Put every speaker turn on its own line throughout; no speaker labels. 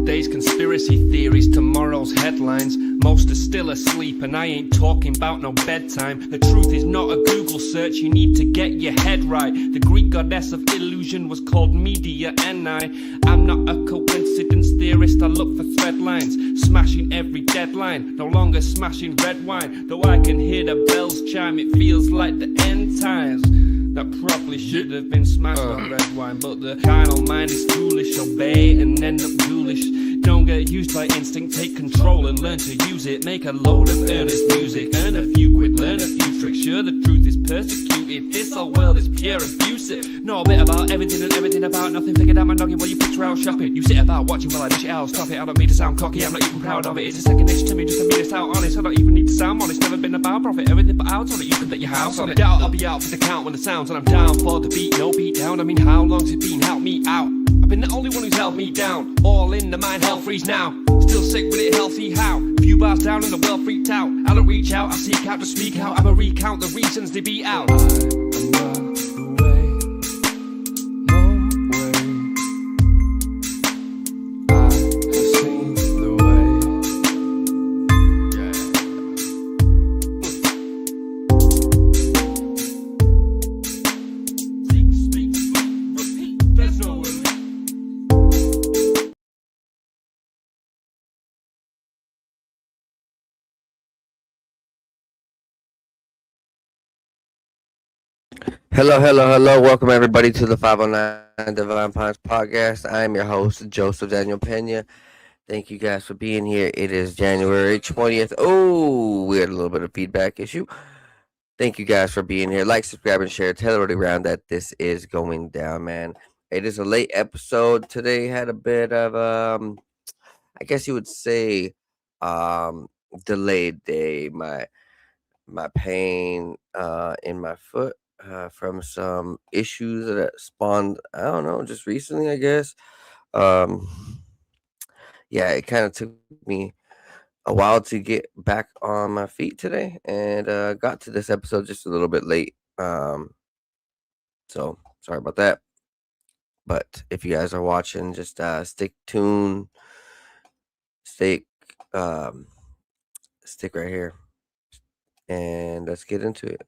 Yesterday's conspiracy theories, tomorrow's headlines. Most are still asleep and I ain't talking about no bedtime. The truth is not a Google search, you need to get your head right. The Greek goddess of illusion was called Media, and I'm not a coincidence theorist, I look for thread lines. Smashing every deadline, no longer smashing red wine. Though I can hear the bells chime, it feels like the end times. That probably should have been smashed on red wine, but the carnal mind is foolish. Obey and end up ghoulish. Don't get used by instinct, take control and learn to use it. Make a load of earnest music, earn a few quid, learn a few tricks. Sure, the truth is persecuted, this whole world is pure abusive. Know a bit about everything and everything about nothing. Figured out my noggin while you picture out shopping. You sit about watching while I dish it out, stop it. I don't mean to sound cocky, I'm not even proud of it. It's a second dish to me, just to be this out honest. I don't even need to sound honest, never been about profit. Everything but out on it, you can bet your house on it. Doubt I'll be out for the count when the sounds, and I'm down for the beat, no beat down. I mean, how long's it been? Help me out. I've been the only one who's held me down. All in the mind, hell freeze now. Still sick with it, healthy how? Few bars down and the world freaked out. I don't reach out, I seek out to speak out. I'ma recount the reasons they beat out. I am not the way, no way. I have seen the way. Yeah. Speak, repeat, there's no way.
Hello. Welcome everybody to the 509 Divine Pines podcast. I am your host, Joseph Daniel Pena. Thank you guys for being here. It is January 20th. Oh, we had a little bit of feedback issue. Thank you guys for being here. Like, subscribe, and share. Tell everybody around that this is going down, man. It is a late episode. Today had a bit of, I guess you would say, delayed day. My pain in my foot. From some issues that spawned, I don't know, just recently, I guess. Yeah, it kind of took me a while to get back on my feet today, and got to this episode just a little bit late. So sorry about that. But if you guys are watching, just stick tuned, stick right here, and let's get into it.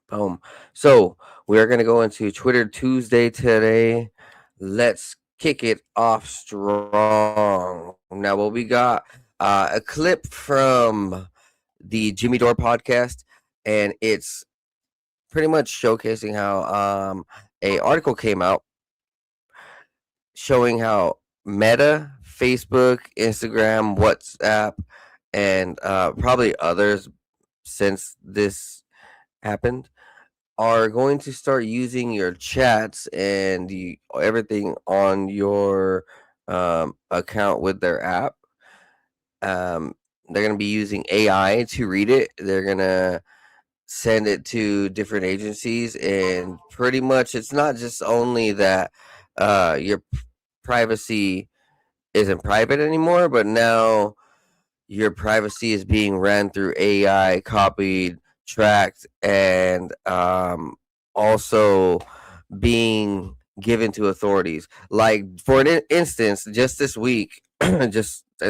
Boom. So we are going to go into Twitter Tuesday today. Let's kick it off strong. Now, what we got, a clip from the Jimmy Dore podcast, and it's pretty much showcasing how a article came out showing how Meta, Facebook, Instagram, WhatsApp, and probably others since this happened are going to start using your chats and everything on your account with their app. They're going to be using AI to read it. They're going to send it to different agencies, and pretty much it's not just only that your privacy isn't private anymore, but now your privacy is being ran through AI, copied, tracked, and also being given to authorities. Like, for an instance, just this week, I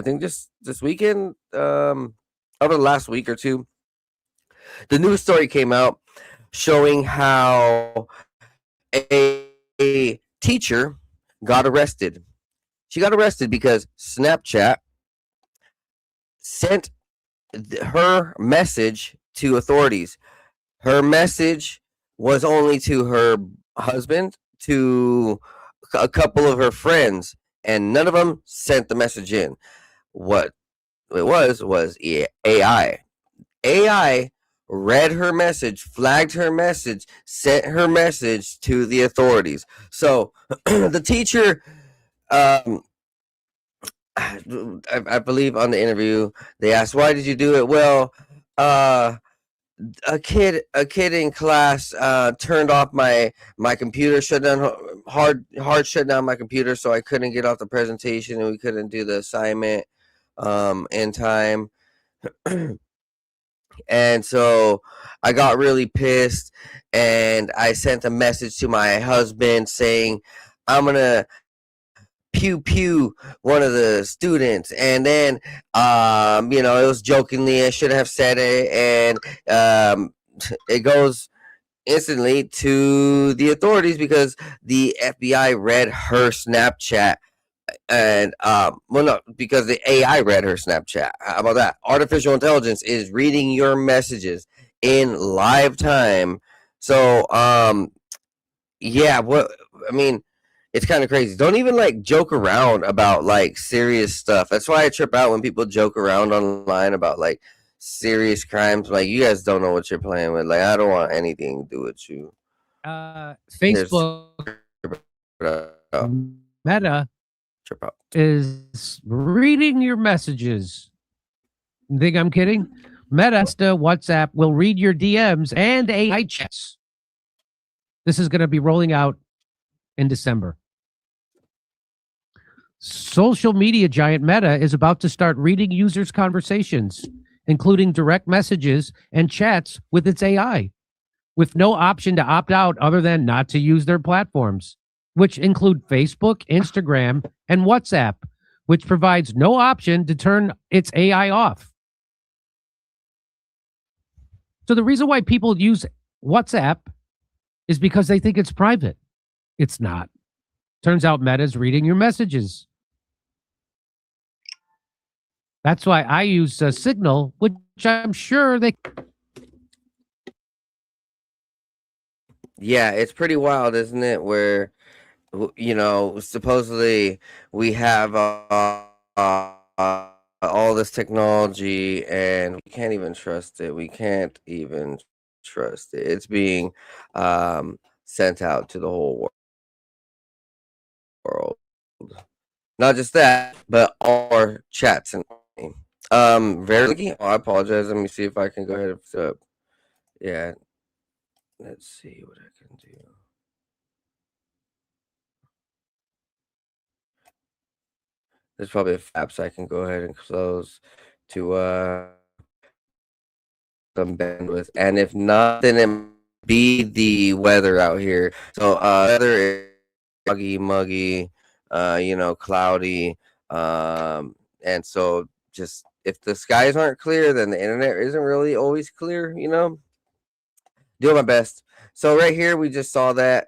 think this weekend, over the last week or two, the news story came out showing how a teacher got arrested. She got arrested because Snapchat sent her message to authorities. Her message was only to her husband, to a couple of her friends, and none of them sent the message in. What it was AI. AI read her message, flagged her message, sent her message to the authorities. So the teacher, I believe on the interview, they asked, "Why did you do it?" Well, a kid in class turned off my computer, shut down hard shut down my computer, so I couldn't get off the presentation and we couldn't do the assignment in time. And so I got really pissed, and I sent a message to my husband saying, I'm gonna pew pew one of the students, and then it was jokingly, I should have said it, and it goes instantly to the authorities because the FBI read her Snapchat. And well, no, because the AI read her Snapchat. How about that? Artificial intelligence is reading your messages in live time. So yeah, what I mean, it's kind of crazy. Don't even like joke around about like serious stuff. That's why I trip out when people joke around online about like serious crimes. Like, you guys don't know what you're playing with. Like, I don't want anything to do with you. Here's
Facebook Meta
trip out.
is reading your messages. You think I'm kidding? Meta, WhatsApp will read your DMs and AI chats. This is going to be rolling out in December. Social media giant Meta is about to start reading users' conversations, including direct messages and chats with its AI, with no option to opt out other than not to use their platforms, which include Facebook, Instagram, and WhatsApp, which provides no option to turn its AI off. So the reason why people use WhatsApp is because they think it's private. It's not. Turns out Meta's reading your messages. That's why I use Signal, which I'm sure they...
Yeah, it's pretty wild, isn't it? Where, supposedly we have all this technology and we can't even trust it. We can't even trust it. It's being sent out to the whole world. Not just that, but all our chats and very. I apologize. Let me see if I can go ahead and set up. Yeah, let's see what I can do. There's probably a apps I can go ahead and close to some bandwidth, and if not, then it be the weather out here. So weather is foggy, muggy, cloudy, and so just if the skies aren't clear, then the internet isn't really always clear. Doing my best. So right here, we just saw that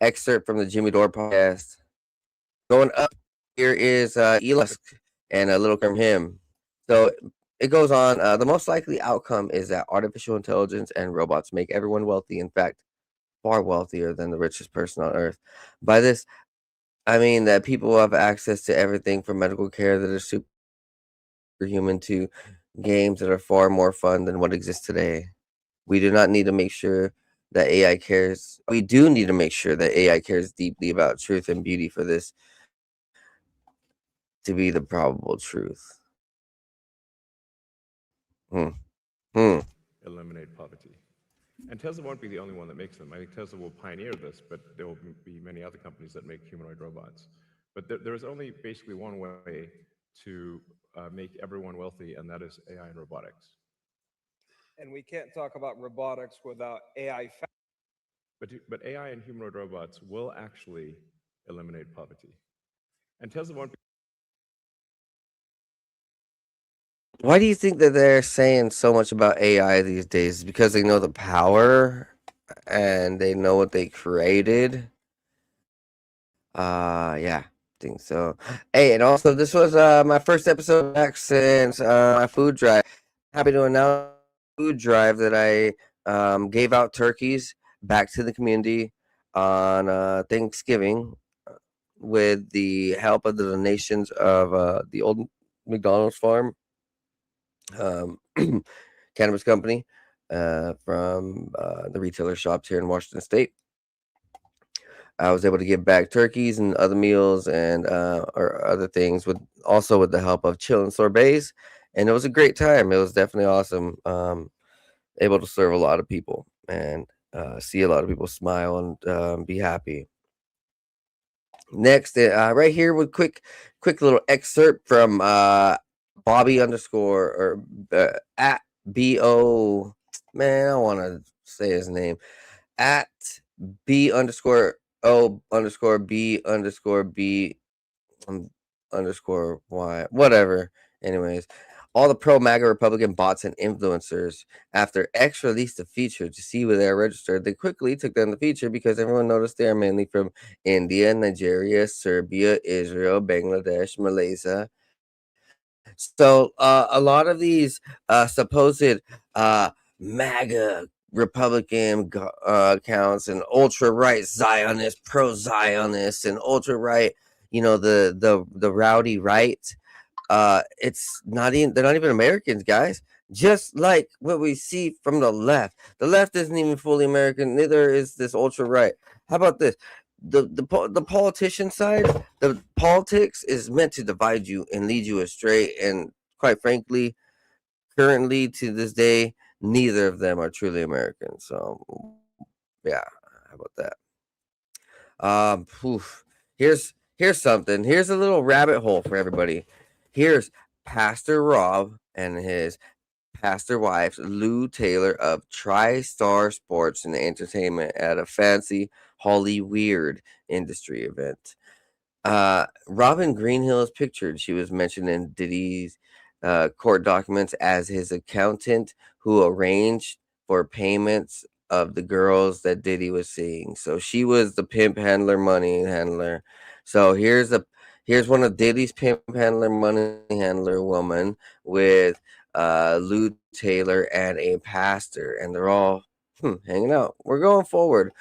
excerpt from the Jimmy Dore podcast. Going up here is Elon Musk and a little from him. So it goes on. The most likely outcome is that artificial intelligence and robots make everyone wealthy. In fact, far wealthier than the richest person on earth. By this, I mean that people will have access to everything from medical care that is superhuman to games that are far more fun than what exists today. We do not need to make sure that AI cares. We do need to make sure that AI cares deeply about truth and beauty for this to be the probable truth.
Eliminate poverty. And Tesla won't be the only one that makes them. I think Tesla will pioneer this, but there will be many other companies that make humanoid robots. But there is only basically one way to make everyone wealthy, and that is AI and robotics.
And we can't talk about robotics without AI.
But AI and humanoid robots will actually eliminate poverty. And Tesla won't be...
Why do you think that they're saying so much about AI these days? Because they know the power and they know what they created. Yeah, I think so. Hey, and also this was my first episode back since my food drive. Happy to announce food drive that I gave out turkeys back to the community on Thanksgiving with the help of the donations of the old McDonald's farm cannabis company from the retailer shops here in Washington State. I was able to give back turkeys and other meals and or other things with the help of Chill and Sorbets, and it was a great time. It was definitely awesome. Able to serve a lot of people and see a lot of people smile and be happy. Next, right here with quick little excerpt from Bobby underscore or at BO. Man, I want to say his name at B underscore O underscore B underscore B underscore Y, whatever. Anyways, all the pro MAGA Republican bots and influencers, after X released the feature to see where they are registered, they quickly took down the feature because everyone noticed they are mainly from India, Nigeria, Serbia, Israel, Bangladesh, Malaysia. So a lot of these supposed MAGA Republican accounts and ultra right Zionist, pro Zionist, and ultra right, the rowdy right. It's not even they're not even Americans, guys. Just like what we see from the left. The left isn't even fully American, neither is this ultra right. How about this? The politician side, the politics is meant to divide you and lead you astray. And quite frankly, currently to this day, neither of them are truly American. So yeah, how about that? Poof. Here's something. Here's a little rabbit hole for everybody. Here's Pastor Rob and his pastor wife Lou Taylor of TriStar Sports and Entertainment at a fancy Holly Weird industry event. Robin Greenhill is pictured. She was mentioned in Diddy's court documents as his accountant who arranged for payments of the girls that Diddy was seeing. So she was the pimp handler, money handler. So here's one of Diddy's pimp handler, money handler woman with Lou Taylor and a pastor, and they're all hanging out. We're going forward.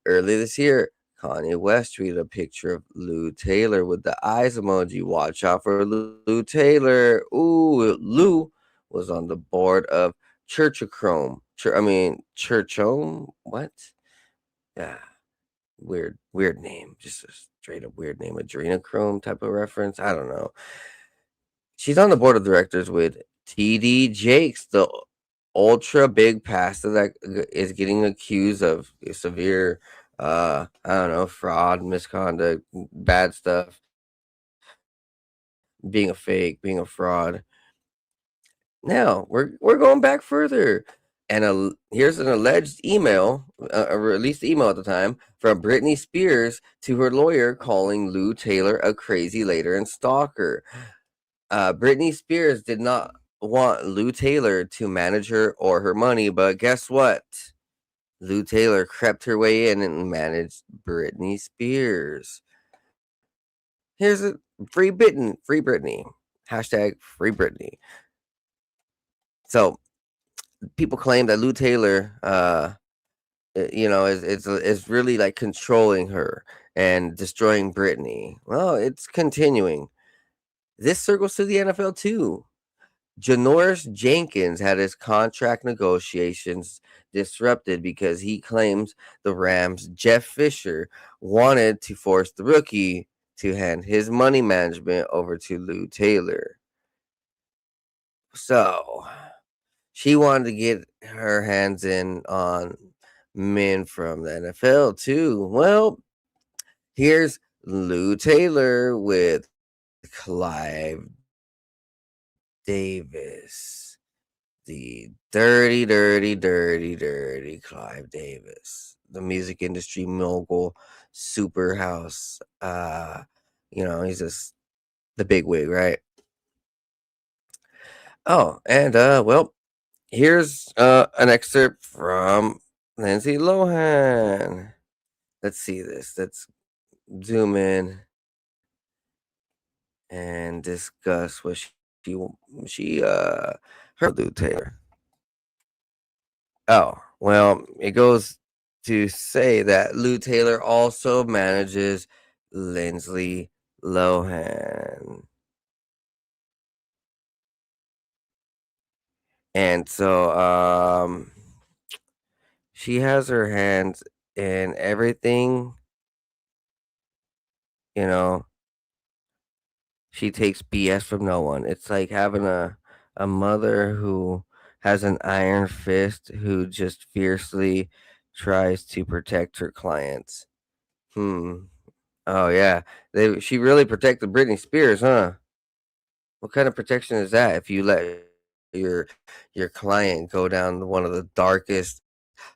Early this year, Kanye West tweeted a picture of Lou Taylor with the eyes emoji. Watch out for Lou Taylor. Ooh, Lou was on the board of Churchochrome. Churchome? What? Yeah, weird name. Just a straight up weird name. Adrenochrome type of reference. I don't know. She's on the board of directors with TD Jakes, the ultra big pastor that is getting accused of severe I don't know, fraud, misconduct, bad stuff, being a fake, being a fraud. Now we're going back further, and here's an alleged email, a released email at the time from Britney Spears to her lawyer calling Lou Taylor a crazy later and stalker. Britney Spears did not want Lou Taylor to manage her or her money, but guess what? Lou Taylor crept her way in and managed Britney Spears. Here's a free Britney. Hashtag free Britney. So people claim that Lou Taylor, is really like controlling her and destroying Britney. Well, it's continuing. This circles to the NFL too. Janoris Jenkins had his contract negotiations disrupted because he claims the Rams' Jeff Fisher wanted to force the rookie to hand his money management over to Lou Taylor. So she wanted to get her hands in on men from the NFL too. Well, here's Lou Taylor with Clive Davis. The dirty Clive Davis, the music industry mogul, super house. He's just the big wig, right? Oh, and well, here's an excerpt from Lindsay Lohan. Let's see this. Let's zoom in and discuss what she heard Lou Taylor. Oh, well, it goes to say that Lou Taylor also manages Lindsay Lohan. And so she has her hands in everything, you know. She takes BS from no one. It's like having a mother who has an iron fist who just fiercely tries to protect her clients. Oh yeah, she really protected Britney Spears, huh? What kind of protection is that? If you let your client go down one of the darkest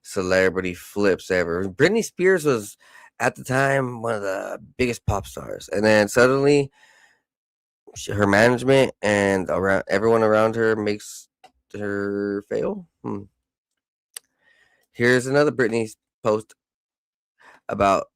celebrity flips ever. Britney Spears was at the time one of the biggest pop stars, and then suddenly her management and around everyone around her makes her fail. Here's another Britney post about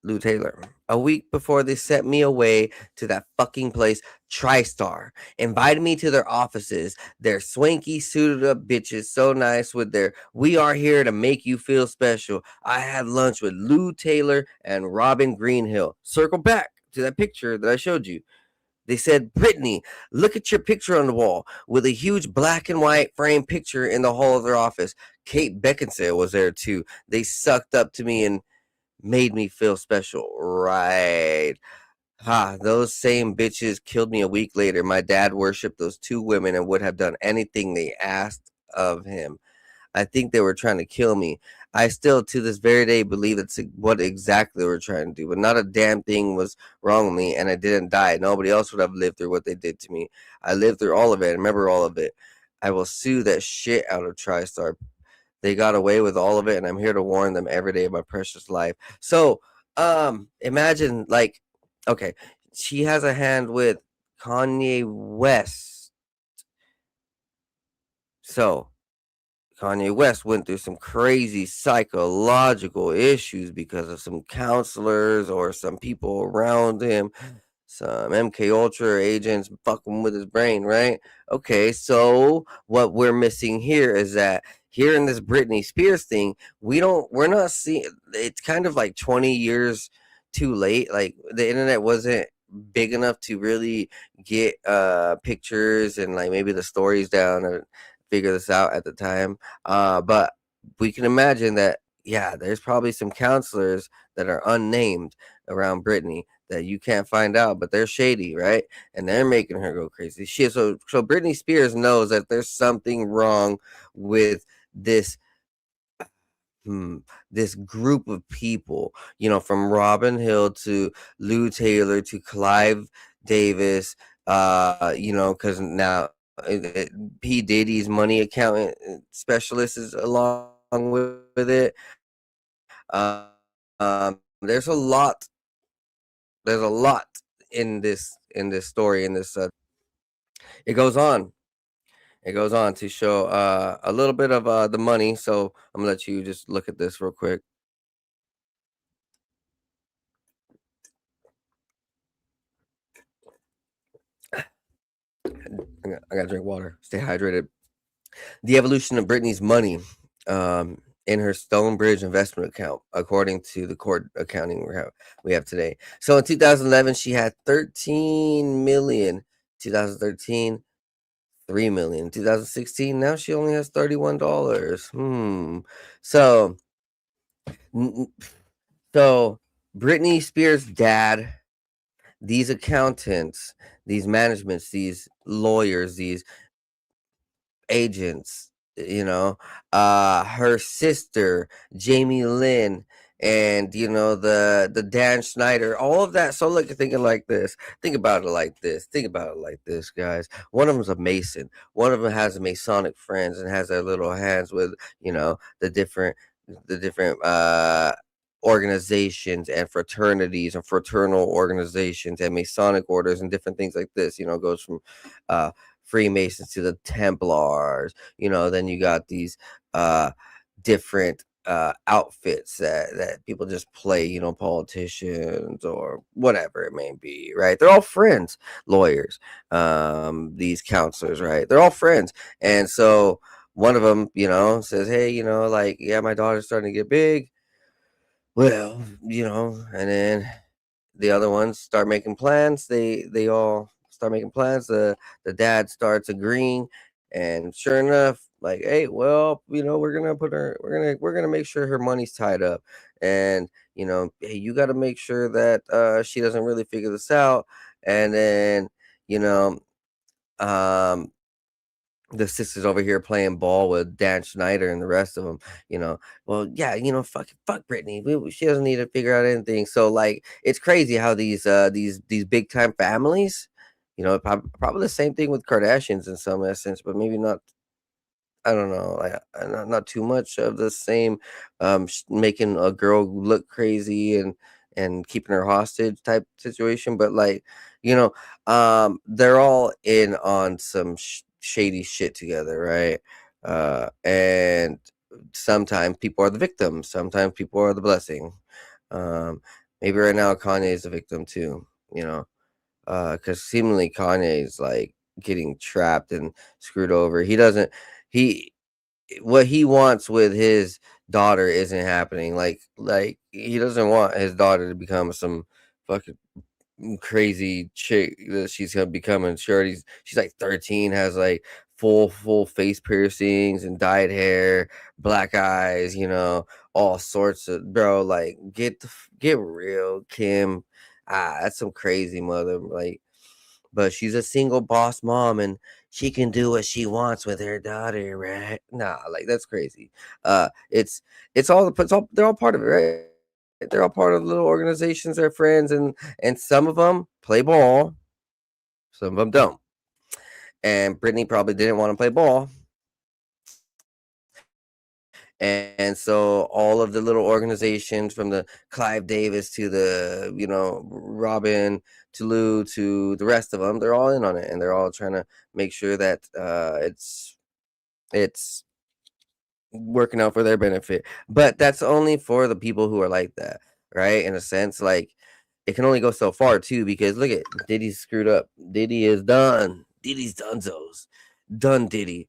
Lou Taylor. A week before they sent me away to that fucking place, TriStar invited me to their offices. Their swanky suited up bitches, so nice with their "we are here to make you feel special." I had lunch with Lou Taylor and Robin Greenhill. Circle back to that picture that I showed you. They said, "Brittany, look at your picture on the wall," with a huge black and white frame picture in the hall of their office. Kate Beckinsale was there too. They sucked up to me and made me feel special. Right. Those same bitches killed me a week later. My dad worshipped those two women and would have done anything they asked of him. I think they were trying to kill me. I still, to this very day, believe that's what exactly they were trying to do. But not a damn thing was wrong with me, and I didn't die. Nobody else would have lived through what they did to me. I lived through all of it. I remember all of it. I will sue that shit out of TriStar. They got away with all of it, and I'm here to warn them every day of my precious life. So, imagine, like, okay, she has a hand with Kanye West. So Kanye West went through some crazy psychological issues because of some counselors or some people around him, some MK Ultra agents fucking with his brain, right? Okay, so what we're missing here is that here in this Britney Spears thing, we're not seeing. It's kind of like 20 years too late. Like the internet wasn't big enough to really get pictures and like maybe the stories down and figure this out at the time. But we can imagine that, yeah, there's probably some counselors that are unnamed around Britney that you can't find out, but they're shady, right? And they're making her go crazy. So Britney Spears knows that there's something wrong with this this group of people, from Robin Hill to Lou Taylor to Clive Davis, because now P. Diddy's money accountant specialist is along with it. There's a lot. There's a lot in this story. It goes on. It goes on to show a little bit of the money. So I'm gonna let you just look at this real quick. I gotta drink water. Stay hydrated. The evolution of Britney's money in her Stonebridge investment account, according to the court accounting we have today. So in 2011, she had 13 million. 2013, 3 million. 2016, now she only has $31. So, so Britney Spears' dad, these accountants, these managements, these lawyers, these agents, her sister Jamie Lynn, and the Dan Schneider, all of that. So look, thinking like this, think about it like this, guys. One of them's a Mason, one of them has Masonic friends and has their little hands with the different organizations and fraternities and fraternal organizations and Masonic orders and different things like this. Goes from Freemasons to the Templars. Then you got these different outfits that people just play, politicians or whatever it may be, right? They're all friends, lawyers, these counselors, right? They're all friends. And so one of them, says, hey, like, yeah, my daughter's starting to get big. Well, and then the other ones start making plans. They all start making plans. The dad starts agreeing, and sure enough, like, hey, well, we're gonna make sure her money's tied up, and hey, you got to make sure that she doesn't really figure this out, and then you know, um the sisters over here playing ball with Dan Schneider and the rest of them, well, yeah, fuck Brittany. She doesn't need to figure out anything. So like, it's crazy how these big time families, probably the same thing with Kardashians in some essence, but maybe not I don't know, like not too much of the same, making a girl look crazy and keeping her hostage type situation, but like, you know, they're all in on some shady shit together, right? And sometimes people are the victim, sometimes people are the blessing. Um, Maybe right now Kanye is the victim too, you know, because seemingly Kanye is like getting trapped and screwed over. He doesn't he what he wants with his daughter isn't happening. Like he doesn't want his daughter to become some fucking crazy chick that she's gonna become. And she's like 13, has like full face piercings and dyed hair, black eyes, all sorts of, bro. Like get real, Kim. That's some crazy mother. Like, but she's a single boss mom and she can do what she wants with her daughter, right? Nah, like that's crazy. It's all they're all part of it, right? They're all part of little organizations, they're friends, and some of them play ball, some of them don't. And Brittany probably didn't want to play ball. And so all of the little organizations, from the Clive Davis to the, Robin to Lou to the rest of them, they're all in on it, and they're all trying to make sure that it's working out for their benefit. But that's only for the people who are like that, right? In a sense, like it can only go so far too, because look at Diddy's screwed up. Diddy is done. Diddy's dunzos. Done Diddy.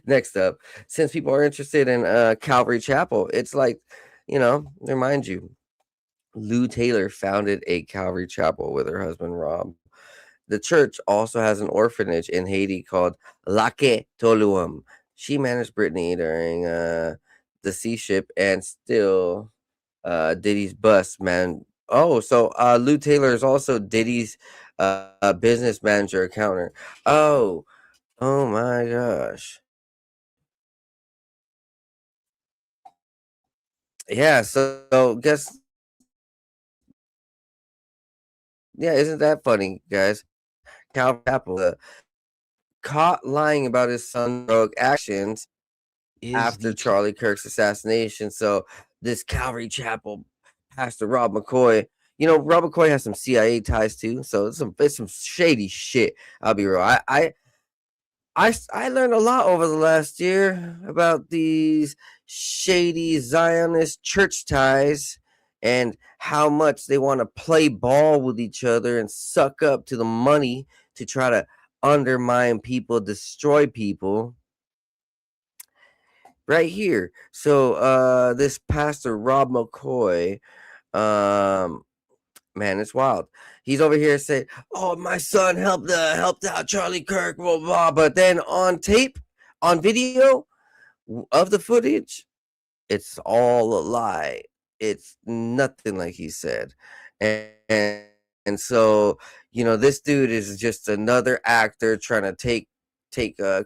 Next up, since people are interested in Calvary Chapel, it's like, remind you, Lou Taylor founded a Calvary Chapel with her husband Rob. The church also has an orphanage in Haiti called Lake Toluam. She managed Brittany during the sea ship and still Diddy's bus man. Oh, so Lou Taylor is also Diddy's business manager accountant. Oh my gosh. Yeah, so guess, yeah, isn't that funny, guys? Calvin Chapel, caught lying about his son's drug actions
Is
after
the
Charlie Kirk's assassination. So this Calvary Chapel pastor Rob McCoy, Rob McCoy has some CIA ties too. So it's some shady shit. I'll be real. I learned a lot over the last year about these shady Zionist church ties and how much they want to play ball with each other and suck up to the money to try to undermine people, destroy people. Right here. So this pastor Rob McCoy, um man, it's wild. He's over here saying, "Oh, my son helped out Charlie Kirk, blah blah." But then on tape, on video of the footage, it's all a lie. It's nothing like he said, and so this dude is just another actor trying to take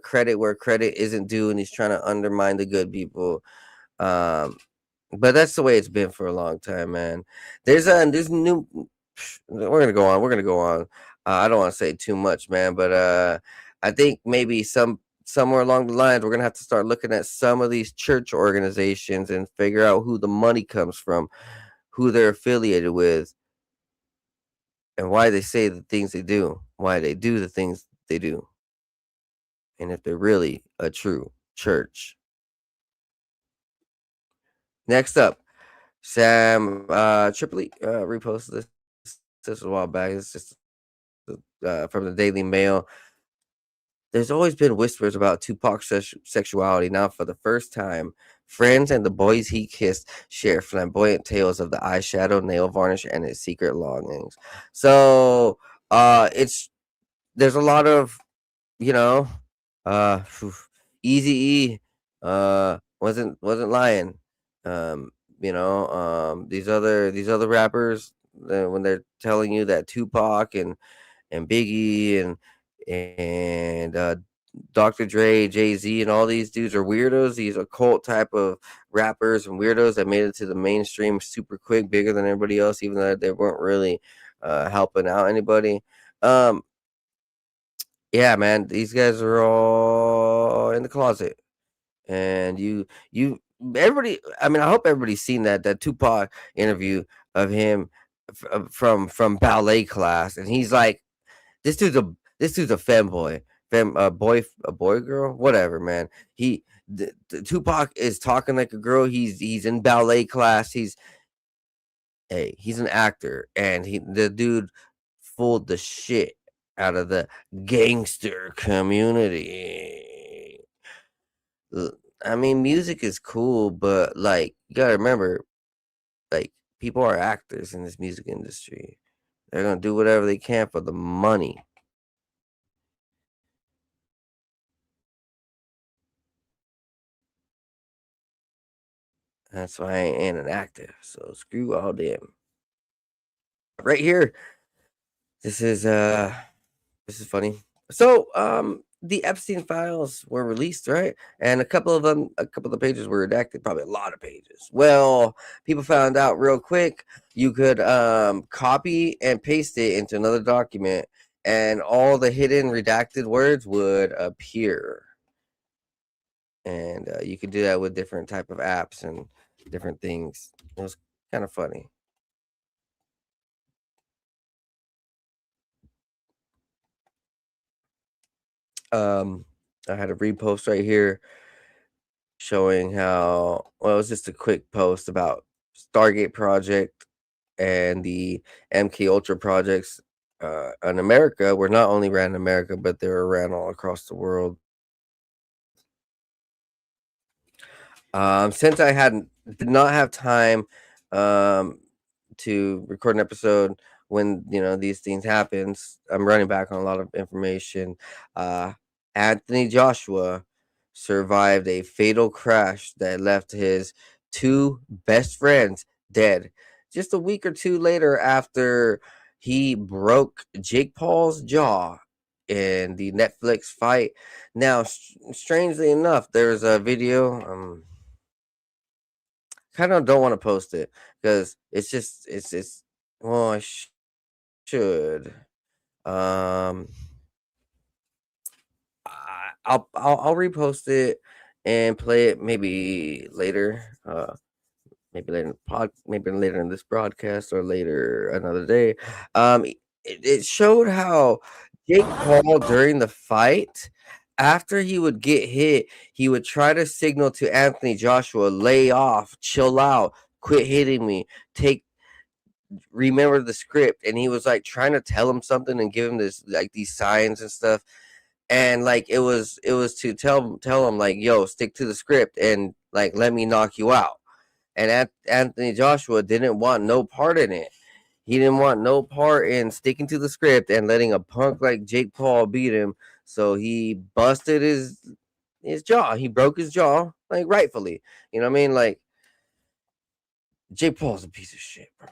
credit where credit isn't due, and he's trying to undermine the good people. Um, but that's the way it's been for a long time, man. There's new. We're gonna go on. We're gonna go on. I don't want to say too much, man, but I think maybe somewhere along the lines we're gonna have to start looking at some of these church organizations and figure out who the money comes from, who they're affiliated with, and why they say the things they do, why they do the things they do, and if they're really a true church. Next up, Sam Tripoli reposted this a while back. It's just from the Daily Mail. There's always been whispers about Tupac's sexuality. Now, for the first time, friends and the boys he kissed share flamboyant tales of the eyeshadow, nail varnish, and his secret longings. So, it's there's a lot of, you know, phew, Easy E, wasn't lying. Um, these other rappers, when they're telling you that Tupac and Biggie and Dr. Dre, Jay Z, and all these dudes are weirdos. These occult type of rappers and weirdos that made it to the mainstream super quick, bigger than everybody else, even though they weren't really helping out anybody. Um, Yeah, man, these guys are all in the closet, and everybody. I mean, I hope everybody's seen that Tupac interview of him from ballet class, and he's like, this dude's a femboy, a boy, girl, whatever, man. The Tupac is talking like a girl. He's in ballet class. He's an actor, and the dude fooled the shit out of the gangster community. I mean, music is cool, but like you gotta remember, like people are actors in this music industry. They're gonna do whatever they can for the money. That's why I ain't an actor. So screw all them. Right here, this is this is funny. So, the Epstein files were released, right? And a couple of the pages were redacted, probably a lot of pages. Well, people found out real quick you could copy and paste it into another document, and all the hidden redacted words would appear. And you could do that with different type of apps and different things. It was kind of funny. I had a repost right here showing how, well, it was just a quick post about Stargate project and the MK Ultra projects in America were not only ran in America, but they were ran all across the world. Since I did not have time to record an episode when these things happens, I'm running back on a lot of information. Anthony Joshua survived a fatal crash that left his two best friends dead just a week or two later after he broke Jake Paul's jaw in the Netflix fight. Now, strangely enough, there's a video. Kind of don't want to post it because it's well, should. Um, I'll repost it and play it maybe later. Maybe later in the maybe later in this broadcast or later another day. It showed how Jake Paul during the fight, after he would get hit, he would try to signal to Anthony Joshua, lay off, chill out, quit hitting me, remember the script, and he was like trying to tell him something and give him this like these signs and stuff, and like it was to tell him like, yo, stick to the script and like let me knock you out. And Anthony Joshua didn't want no part in it. He didn't want no part in sticking to the script and letting a punk like Jake Paul beat him. So he busted his jaw. He broke his jaw, like rightfully. You know what I mean? Like Jake Paul's a piece of shit, bro.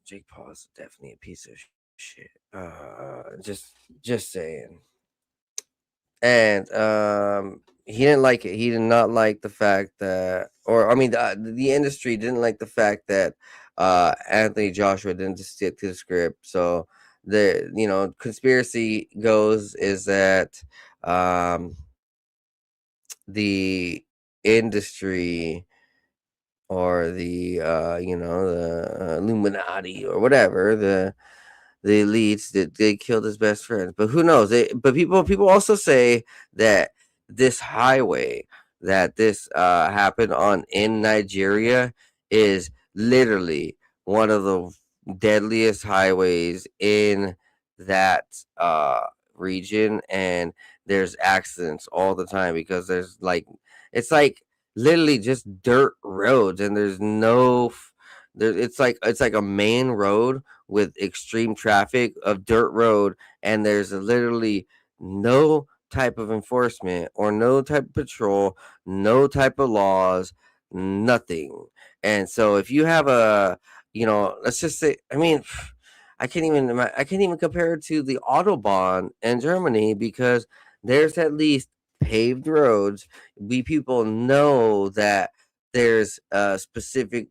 Jake Paul is definitely a piece of shit. Just saying. And he didn't like it. He did not like the fact that, or I mean, the industry didn't like the fact that Anthony Joshua didn't just stick to the script. So the conspiracy goes is that the industry or the Illuminati or whatever, the elites, that they killed his best friends. But who knows? But people also say that this highway that this happened on in Nigeria is literally one of the deadliest highways in that region, and there's accidents all the time because there's like, it's like literally just dirt roads, and there's no there. It's like a main road with extreme traffic of dirt road, and there's literally no type of enforcement or no type of patrol, no type of laws, nothing. And so if you have let's just say, I mean, I can't even compare it to the autobahn in Germany because there's at least paved roads. We people know that there's a specific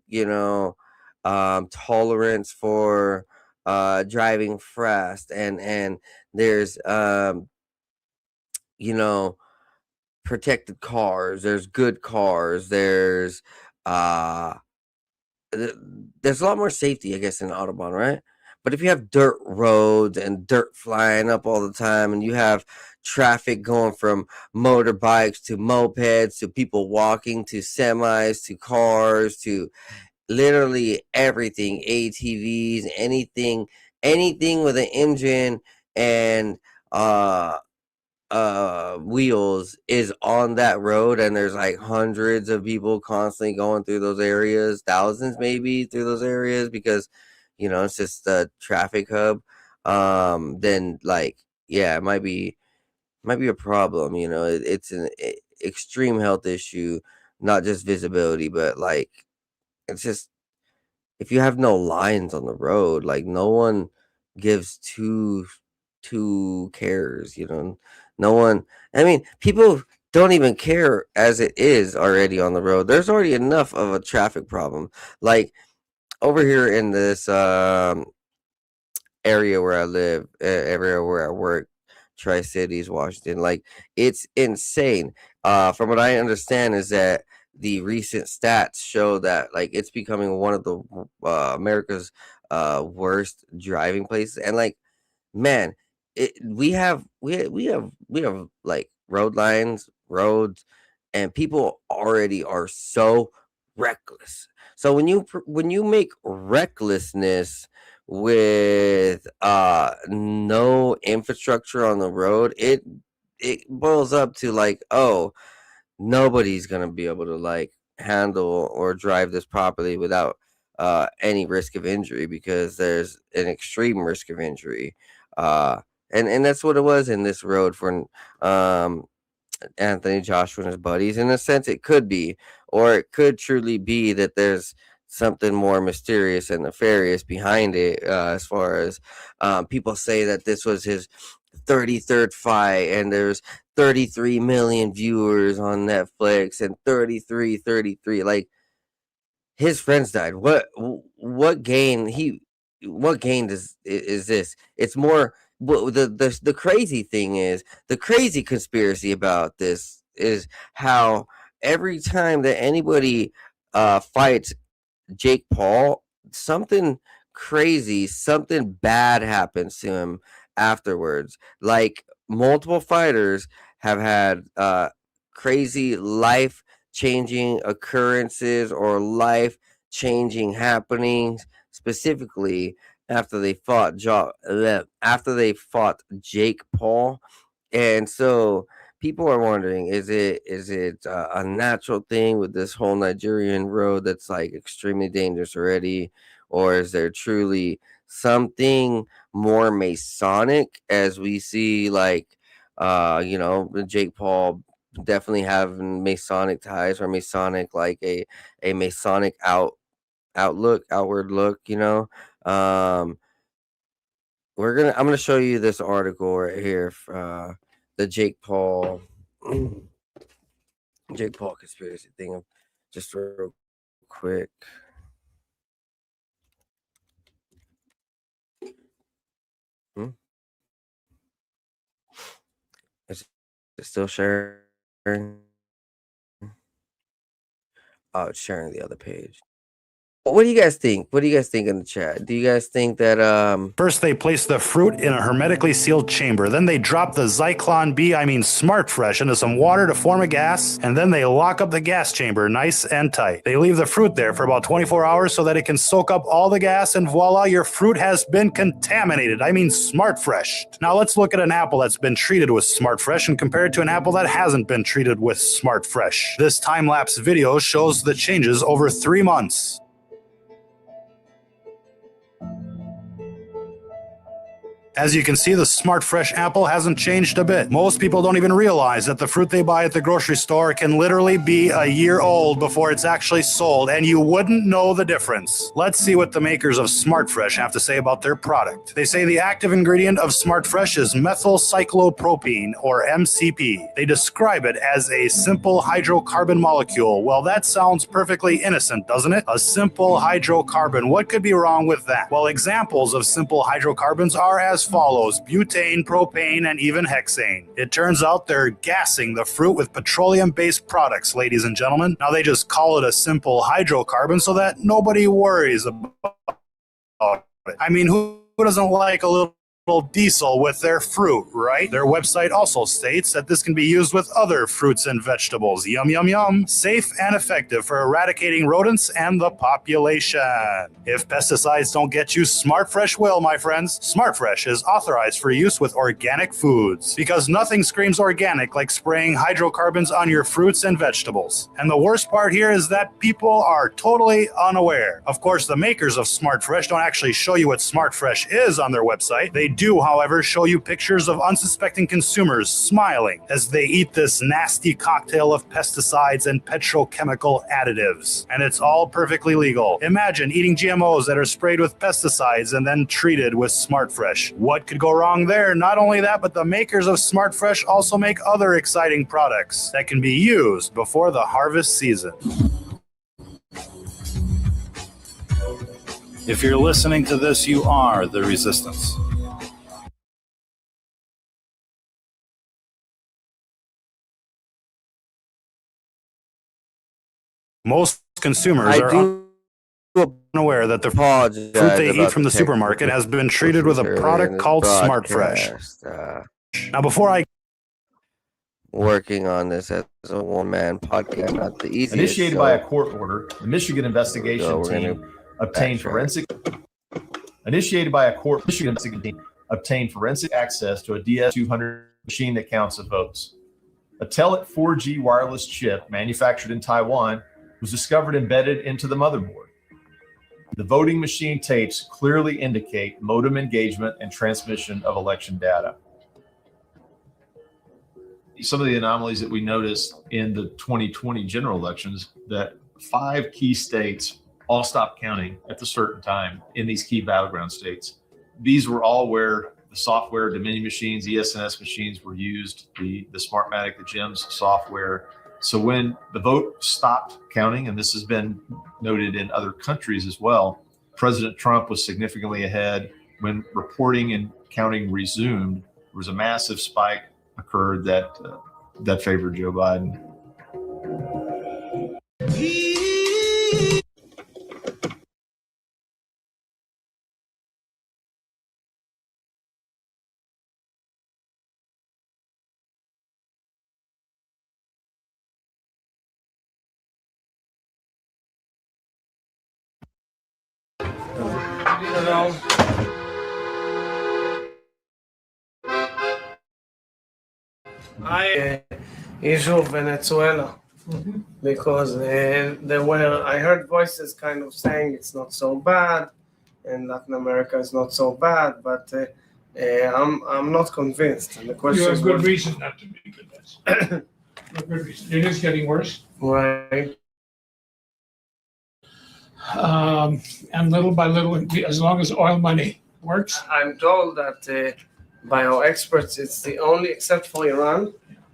tolerance for driving fast, and there's you know, protected cars, there's good cars, uh th- there's a lot more safety, I guess, in Autobahn, right? But if you have dirt roads and dirt flying up all the time, and you have traffic going from motorbikes to mopeds to people walking to semis to cars to literally everything, ATVs, anything with an engine and uh wheels is on that road, and there's like hundreds of people constantly going through those areas, thousands maybe through those areas, because it's just a traffic hub. Then like, yeah, it might be a problem. It's an extreme health issue, not just visibility, but like, it's just, if you have no lines on the road, like, no one gives two cares, no one. I mean, people don't even care as it is already on the road. There's already enough of a traffic problem. Like, over here in this area where I live, area where I work, Tri Cities, Washington. Like, it's insane. From what I understand, is that the recent stats show that, like, it's becoming one of the America's worst driving places. And like, man, we have like roads, and people already are so reckless. So when you make recklessness with no infrastructure on the road, it boils up to like, oh, nobody's gonna be able to like handle or drive this properly without any risk of injury, because there's an extreme risk of injury. uh and that's what it was in this road for um Anthony Joshua and his buddies. In a sense, it could be, or it could truly be that there's something more mysterious and nefarious behind it. As far as people say that this was his 33rd fight, and there's 33 million viewers on Netflix, and 33. Like, his friends died. What gain is this? It's more. The crazy thing is, the crazy conspiracy about this is how every time that anybody fights Jake Paul, something crazy, something bad happens to him afterwards. Like, multiple fighters have had crazy life changing occurrences or life changing happenings, specifically after they fought Jake Paul. And so people are wondering, is it a natural thing with this whole Nigerian road that's like extremely dangerous already, or is there truly something more Masonic, as we see, like, Jake Paul definitely having Masonic ties, or Masonic, like a Masonic outward look. um I'm gonna show you this article right here, the Jake Paul conspiracy thing, just real quick. Hmm? Is it still sharing? Oh, it's sharing the other page. What do you guys think? What do you guys think in the chat? Do you guys think that
First, they place the fruit in a hermetically sealed chamber. Then they drop the Zyklon B, Smart Fresh, into some water to form a gas. And then they lock up the gas chamber nice and tight. They leave the fruit there for about 24 hours so that it can soak up all the gas. And voila, your fruit has been contaminated. Smart Fresh. Now let's look at an apple that's been treated with Smart Fresh and compare it to an apple that hasn't been treated with Smart Fresh. This time-lapse video shows the changes over 3 months. As you can see, the Smart Fresh apple hasn't changed a bit. Most people don't even realize that the fruit they buy at the grocery store can literally be a year old before it's actually sold, and you wouldn't know the difference. Let's see what the makers of Smart Fresh have to say about their product. They say the active ingredient of Smart Fresh is methyl cyclopropene, or MCP. They describe it as a simple hydrocarbon molecule. Well, that sounds perfectly innocent, doesn't it? A simple hydrocarbon. What could be wrong with that? Well, examples of simple hydrocarbons are as follows: butane, propane, and even hexane. It turns out they're gassing the fruit with petroleum-based products, ladies and gentlemen. Now they just call it a simple hydrocarbon so that nobody worries about it. I mean, who doesn't like a little diesel with their fruit, right? Their website also states that this can be used with other fruits and vegetables. Yum, yum, yum. Safe and effective for eradicating rodents and the population. If pesticides don't get you, Smart Fresh will, my friends. Smart Fresh is authorized for use with organic foods because nothing screams organic like spraying hydrocarbons on your fruits and vegetables. And the worst part here is that people are totally unaware. Of course, the makers of Smart Fresh don't actually show you what Smart Fresh is on their website. They do, however, show you pictures of unsuspecting consumers smiling as they eat this nasty cocktail of pesticides and petrochemical additives. And it's all perfectly legal. Imagine eating GMOs that are sprayed with pesticides and then treated with Smart Fresh. What could go wrong there? Not only that, but the makers of Smart Fresh also make other exciting products that can be used before the harvest season. If you're listening to this, you are the resistance. Most consumers are unaware that the fruit they eat from the supermarket has been treated with a product called Smart Fresh. Now, before I
working on this as a one-man podcast, not the easiest.
Initiated by a court order, the Michigan investigation team obtained forensic. Initiated by a court, Michigan investigation team obtained forensic access to a DS200 machine that counts the votes. A Telit 4G wireless chip manufactured in Taiwan was discovered embedded into the motherboard. The voting machine tapes clearly indicate modem engagement and transmission of election data. Some of the anomalies that we noticed in the 2020 general elections, that 5 key states all stopped counting at a certain time in these key battleground states. These were all where the software, the mini machines, ESNS machines were used, the Smartmatic, the GEMS software. So when the vote stopped counting, and this has been noted in other countries as well, President Trump was significantly ahead. When reporting and counting resumed, there was a massive spike occurred that favored Joe Biden.
Issue of Venezuela, because I heard voices kind of saying it's not so bad and Latin America is not so bad, but I'm not convinced. And the question
you have good reason not to be convinced. Good reason. It is getting worse.
Right.
And little by little, as long as oil money works.
I'm told that by our experts, it's the only, except for Iran,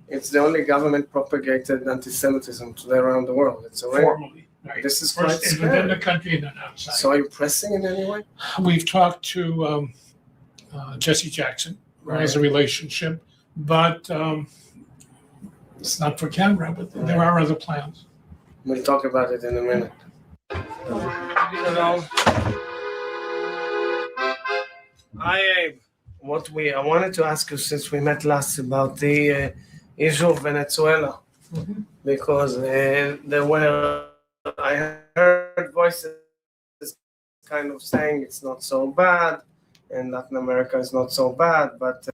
it's the only government propagated anti-Semitism today around the world. It's already
Formally. Right.
This is
first
quite
within
scary.
the country and then outside.
So are you pressing in any way?
We've talked to Jesse Jackson, who has a relationship, but it's not for camera, but there are other plans.
We'll talk about it in a minute. I wanted to ask you, since we met last, about the issue of Venezuela, because I heard voices kind of saying it's not so bad and Latin America is not so bad, but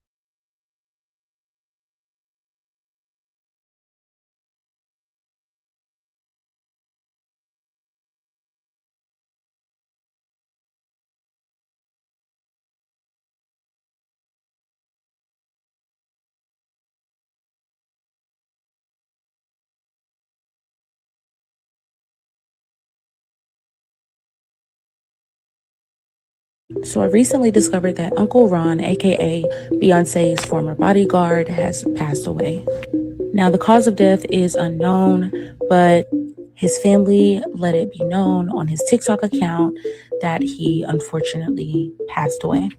So I recently discovered that Uncle Ron, aka Beyonce's former bodyguard, has passed away. Now, the cause of death is unknown, but his family let it be known on his TikTok account that he unfortunately passed away.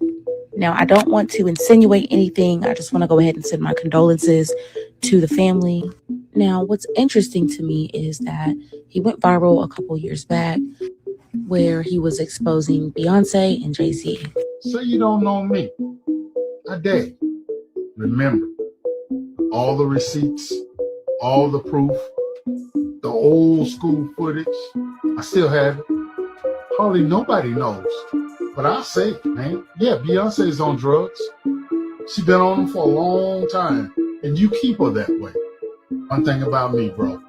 Now, I don't want to insinuate anything. I just want to go ahead and send my condolences to the family. Now, what's interesting to me is that he went viral a couple years back where he was exposing Beyonce and Jay-Z.
Say you don't know me. I dare you. Remember, all the receipts, all the proof, the old school footage, I still have it. Hardly nobody knows. But I say, man, yeah, Beyonce's on drugs. She's been on them for a long time. And you keep her that way. One thing about me, bro,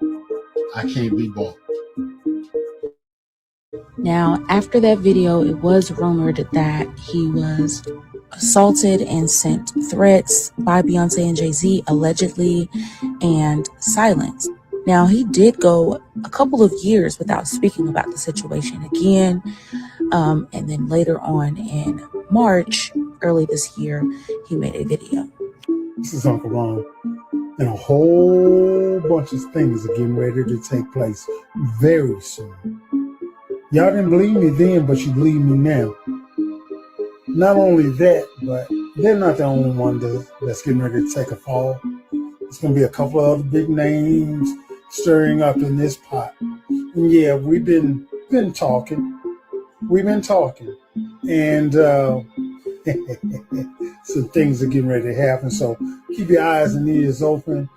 I can't be bought.
Now, after that video, it was rumored that he was assaulted and sent threats by Beyonce and Jay-Z, allegedly, and silenced. Now, he did go a couple of years without speaking about the situation again. And then later on in March, early this year, he made a video.
This is Uncle Ron. And a whole bunch of things are getting ready to take place very soon. Y'all didn't believe me then, but you believe me now. Not only that, but they're not the only one that's getting ready to take a fall. There's going to be a couple of other big names stirring up in this pot. And yeah, we've been talking. We've been talking. And some things are getting ready to happen. So keep your eyes and ears open.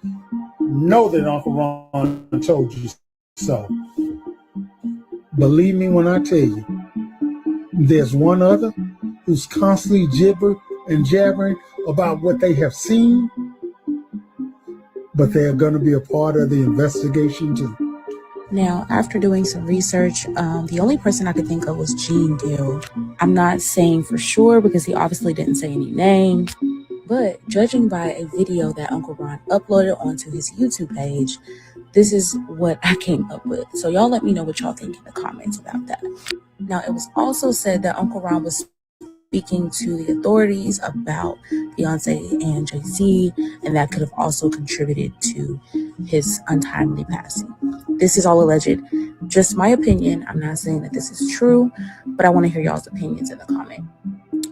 Know that Uncle Ron told you so. Believe me when I tell you, there's one other who's constantly gibber and jabbering about what they have seen, but they're going to be a part of the investigation too.
Now, after doing some research, the only person I could think of was Gene Deal. I'm not saying for sure because he obviously didn't say any name, but judging by a video that Uncle Ron uploaded onto his YouTube page, this is what I came up with. So y'all let me know what y'all think in the comments about that. Now, it was also said that Uncle Ron was speaking to the authorities about Beyonce and Jay-Z, and that could have also contributed to his untimely passing. This is all alleged, just my opinion. I'm not saying that this is true, but I want to hear y'all's opinions in the comment.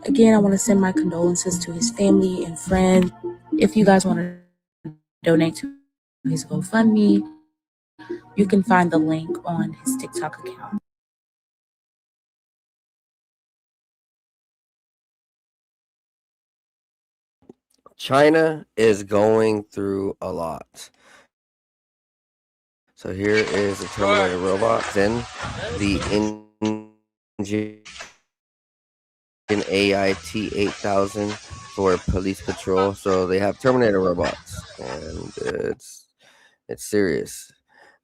Again, I want to send my condolences to his family and friends. If you guys want to donate to his GoFundMe, you can find the link on his TikTok account.
China is going through a lot. So here is the Terminator robot, then the engine AI T8000 for police patrol. So they have Terminator robots, and it's serious.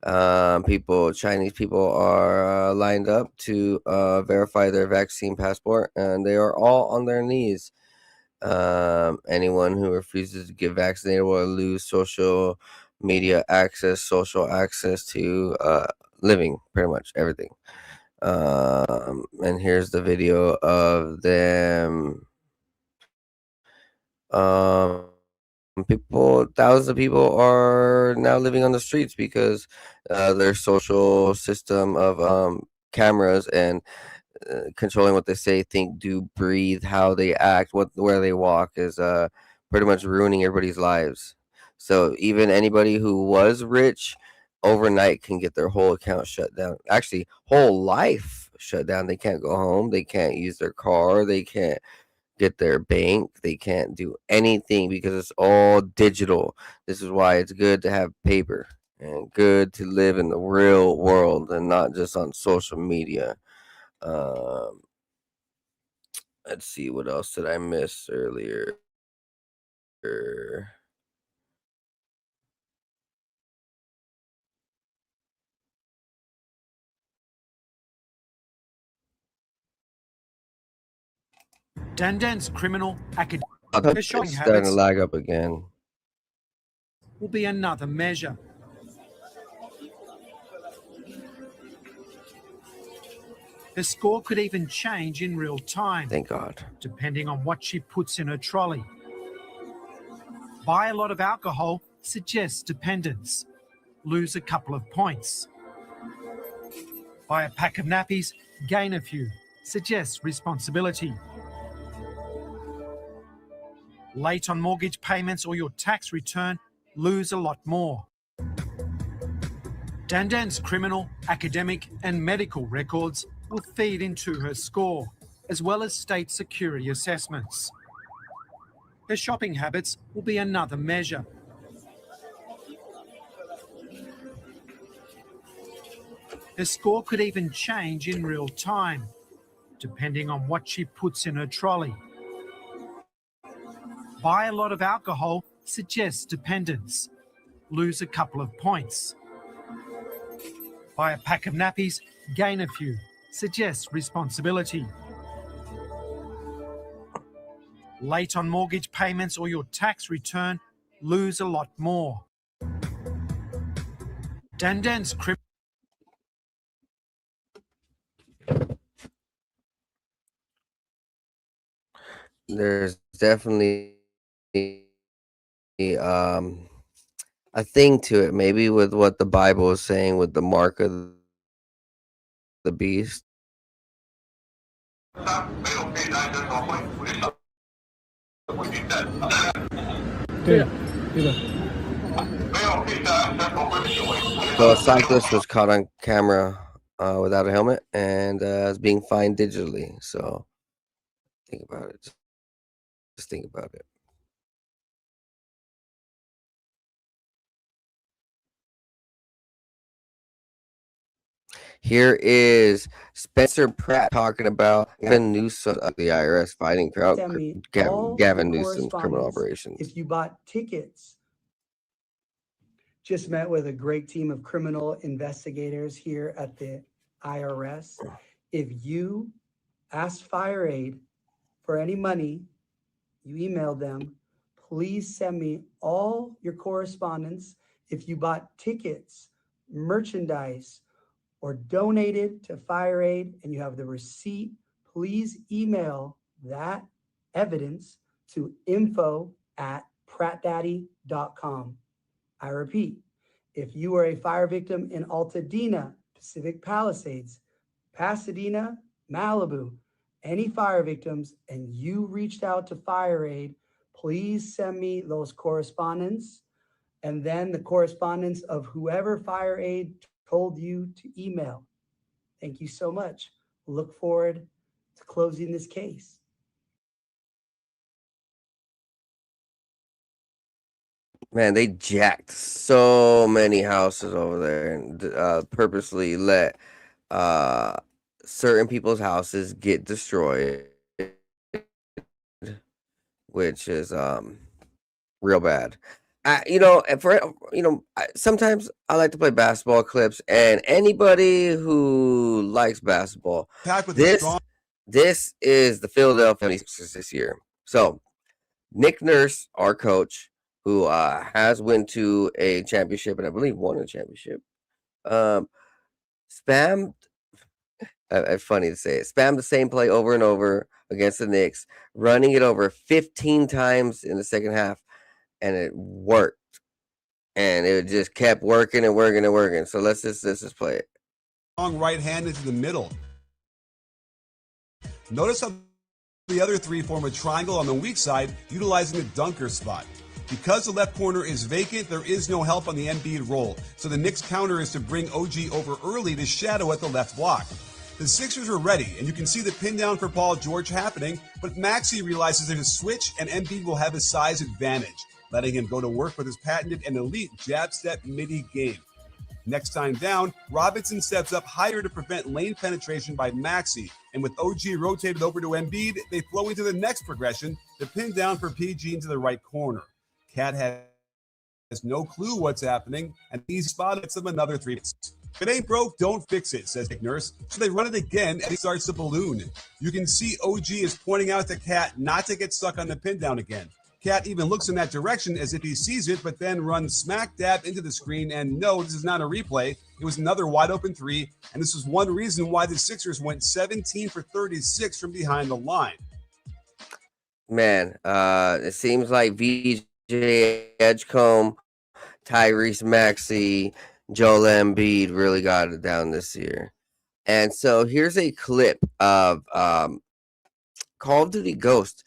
Chinese people are lined up to verify their vaccine passport, and they are all on their knees. Anyone who refuses to get vaccinated will lose social media access, social access to living, pretty much everything. And here's the video of them. Thousands of people are now living on the streets because their social system of cameras and controlling what they say, think, do, breathe, how they act, where they walk is pretty much ruining everybody's lives. So even anybody who was rich overnight can get their whole account shut down. Actually, whole life shut down. They can't go home. They can't use their car. They can't get their bank. They can't do anything because it's all digital. This is why it's good to have paper and good to live in the real world and not just on social media. Let's see, what else did I miss earlier?
Dandan's criminal academic
It's starting to lag up again.
will be another measure. The score could even change in real time.
Thank God.
Depending on what she puts in her trolley. Buy a lot of alcohol suggests dependence. Lose a couple of points. Buy a pack of nappies, gain a few. Suggests responsibility. Late on mortgage payments or your tax return, lose a lot more. Dandan's criminal, academic and medical records will feed into her score, as well as state security assessments. Her shopping habits will be another measure. Her score could even change in real time, depending on what she puts in her trolley. Buy a lot of alcohol suggests dependence. Lose a couple of points. Buy a pack of nappies, gain a few. Suggests responsibility. Late on mortgage payments or your tax return, lose a lot more. Dandan's
There's definitely a thing to it, maybe with what the Bible is saying with the mark of the beast. So a cyclist was caught on camera without a helmet and is being fined digitally. So think about it. Just think about it. Here is Spencer Pratt talking about Gavin Newsom of the IRS fighting Gavin Newsom's criminal operations.
If you bought tickets, just met with a great team of criminal investigators here at the IRS. If you asked Fire Aid for any money, you emailed them, please send me all your correspondence. If you bought tickets, merchandise, or donated to Fire Aid and you have the receipt, please email that evidence to info@prattdaddy.com. I repeat, if you are a fire victim in Altadena, Pacific Palisades, Pasadena, Malibu, any fire victims, and you reached out to Fire Aid, please send me those correspondence and then the correspondence of whoever Fire Aid told you to email. Thank you so much. Look forward to closing this case.
Man, they jacked so many houses over there and purposely let certain people's houses get destroyed, which is real bad. Sometimes I like to play basketball clips, and anybody who likes basketball, this is the Philadelphia 76ers this year. So Nick Nurse, our coach, who has went to a championship and I believe won a championship, spammed. Funny to say it. Spammed the same play over and over against the Knicks, running it over 15 times in the second half, and it worked. And it just kept working and working and working. So let's just play it.
Long right hand into the middle. Notice how the other three form a triangle on the weak side, utilizing the dunker spot. Because the left corner is vacant, there is no help on the Embiid roll. So the Knicks counter is to bring OG over early to shadow at the left block. The Sixers are ready, and you can see the pin down for Paul George happening, but Maxey realizes there's a switch and Embiid will have a size advantage, letting him go to work with his patented and elite jab step midi game. Next time down, Robinson steps up higher to prevent lane penetration by Maxey, and with OG rotated over to Embiid, they flow into the next progression, the pin down for PG into the right corner. Cat has no clue what's happening, and he's spotted some another three. If it ain't broke, don't fix it, says Nick Nurse. So they run it again, and he starts to balloon. You can see OG is pointing out to Cat not to get stuck on the pin down again. Cat even looks in that direction as if he sees it, but then runs smack dab into the screen. And no, this is not a replay. It was another wide open three, and this is one reason why the Sixers went 17 for 36 from behind the line.
Man, it seems like VJ Edgecombe, Tyrese Maxey, Joel Embiid really got it down this year. And so here's a clip of Call of Duty Ghost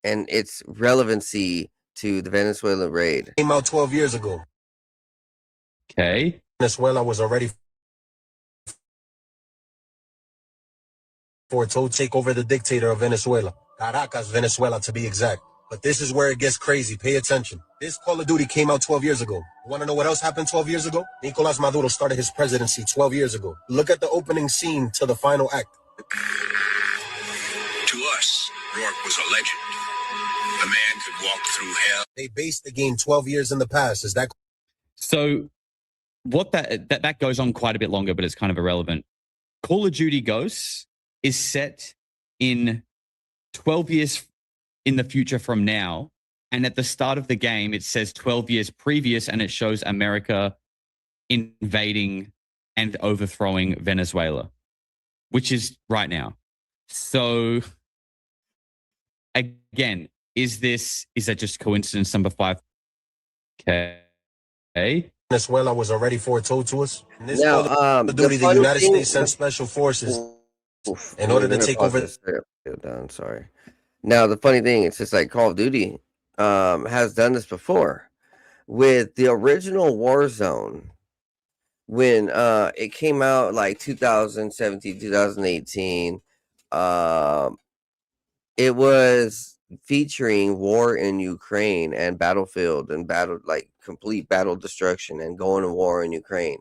and its relevancy to the Venezuela raid.
Came out 12 years ago.
Okay.
Venezuela was already foretold to take over the dictator of Venezuela. Caracas, Venezuela to be exact. But this is where it gets crazy. Pay attention. This Call of Duty came out 12 years ago. You want to know what else happened 12 years ago? Nicolas Maduro started his presidency 12 years ago. Look at the opening scene to the final act.
To us, Rourke was a legend. A man could walk through hell.
They based the game 12 years in the past. Is that
So what that goes on quite a bit longer, but it's kind of irrelevant. Call of Duty Ghosts is set in 12 years in the future from now. And at the start of the game, it says 12 years previous, and it shows America invading and overthrowing Venezuela, which is right now. So again, is that just coincidence number 5? Okay.
Venezuela was already foretold to us? In this
Now,
Call of Duty, the United States sent special forces in order to take over.
Sorry. Now, the funny thing, it's just like Call of Duty has done this before with the original Warzone. When it came out like 2017, 2018, it was featuring war in Ukraine and battlefield and complete battle destruction and going to war in Ukraine.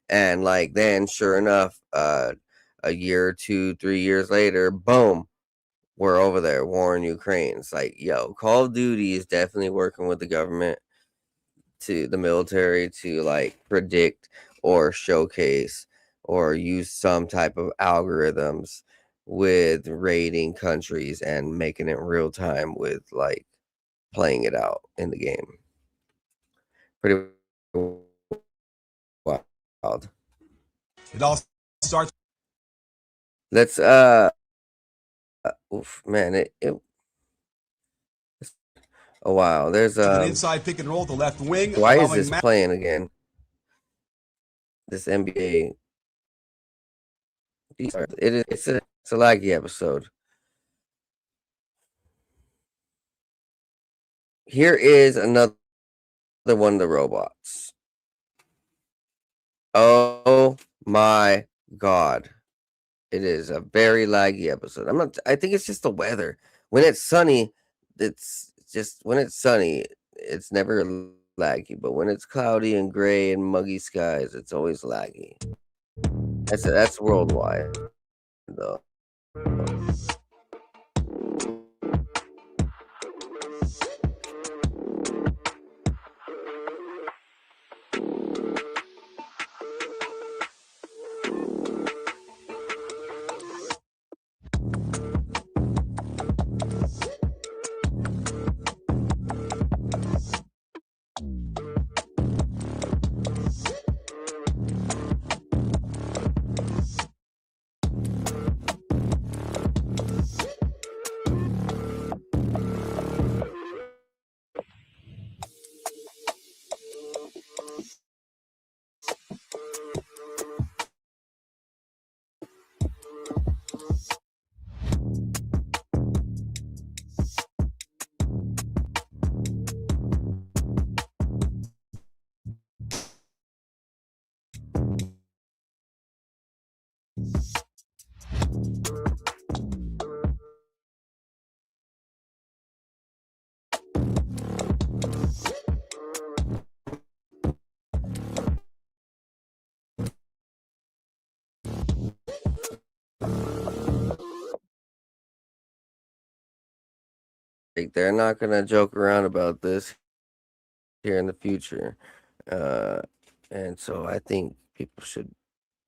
And like then, sure enough, a year, 2, 3 years later, boom, we're over there, war in Ukraine. It's like, yo, Call of Duty is definitely working with the government, to the military, to like predict or showcase or use some type of algorithms with raiding countries and making it real time with like playing it out in the game. Pretty wild.
It all starts.
Let's oof, man, it oh wow, there's
an inside pick and roll at the left wing.
Why is this playing again? This NBA. It's a laggy episode. Here is another one of the robots. Oh my god. It is a very laggy episode. I think it's just the weather. When it's sunny, it's never laggy, but when it's cloudy and gray and muggy skies, it's always laggy. That's worldwide though. They're not gonna joke around about this here in the future, and so I think people should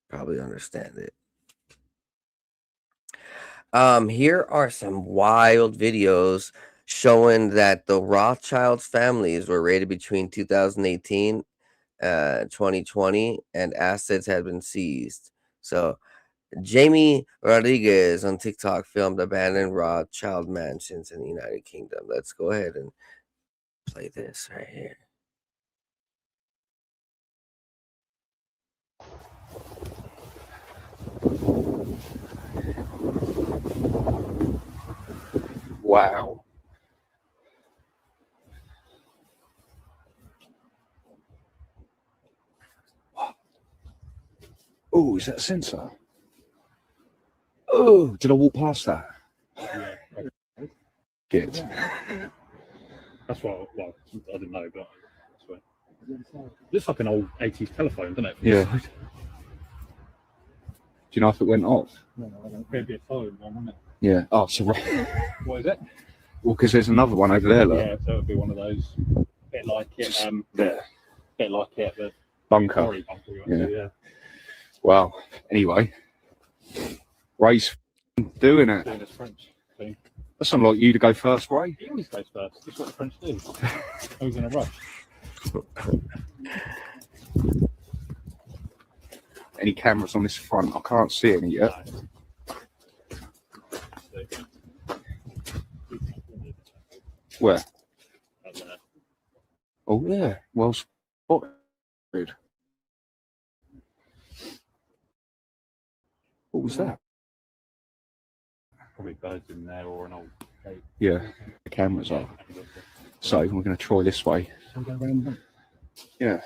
probably understand it. Here are some wild videos showing that the Rothschilds families were raided between 2018 2020, and assets had been seized. So Jamie Rodriguez on TikTok filmed abandoned Rothschild mansions in the United Kingdom. Let's go ahead and play this right here.
Wow. Oh, is that a sensor? Oh, did I walk past that?
Yeah.
Good.
That's what. Well, I didn't know, but that's what. Looks like an old 80s telephone, doesn't it?
Yeah. Do you know if it went off?
No, maybe a phone one, wouldn't it?
Yeah. Oh, so right.
What is it?
Well, because there's another one over there, look.
Yeah, so it'd be one of those. Bit like it.
There.
Bit like it. The
Bunker.
quarry bunker we went to, yeah.
Well, anyway. Ray's doing it.
Doing this French thing.
That's not like you to go first, Ray.
He always goes first. That's what the French do. Always in a rush.
Any cameras on this front? I can't see any yet. Where? Oh yeah, well spotted. What was that?
Probably birds in there or an old cave.
Yeah, the cameras are. So we're going to try this way. Yeah.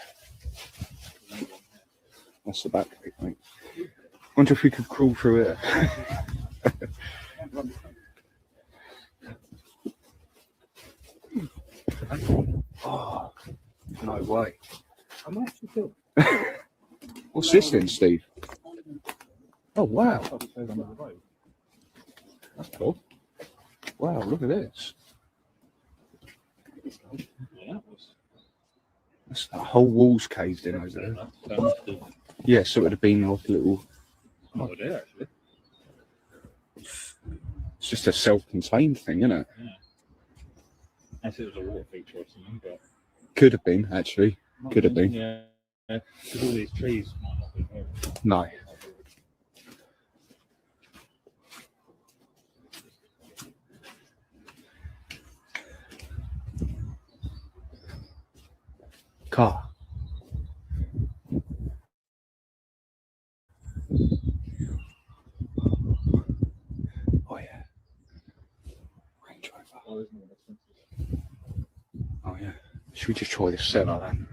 That's the back bit, mate. Wonder if we could crawl through it. Oh, no way.
I'm actually good.
What's this then, Steve? Oh, wow.
That's cool.
Wow, look at this.
Yeah,
That's, the whole wall's caved in over there. Yeah, so it would have been like a little...
Oh, it is, actually.
It's just a self-contained thing, isn't it?
Yeah. Unless it was a water feature or something, but...
Could have been, actually. Could have been.
Yeah. Because all these trees might not be here.
No. Car. Oh yeah. Range Rover. Oh yeah. Should we just try this setup then?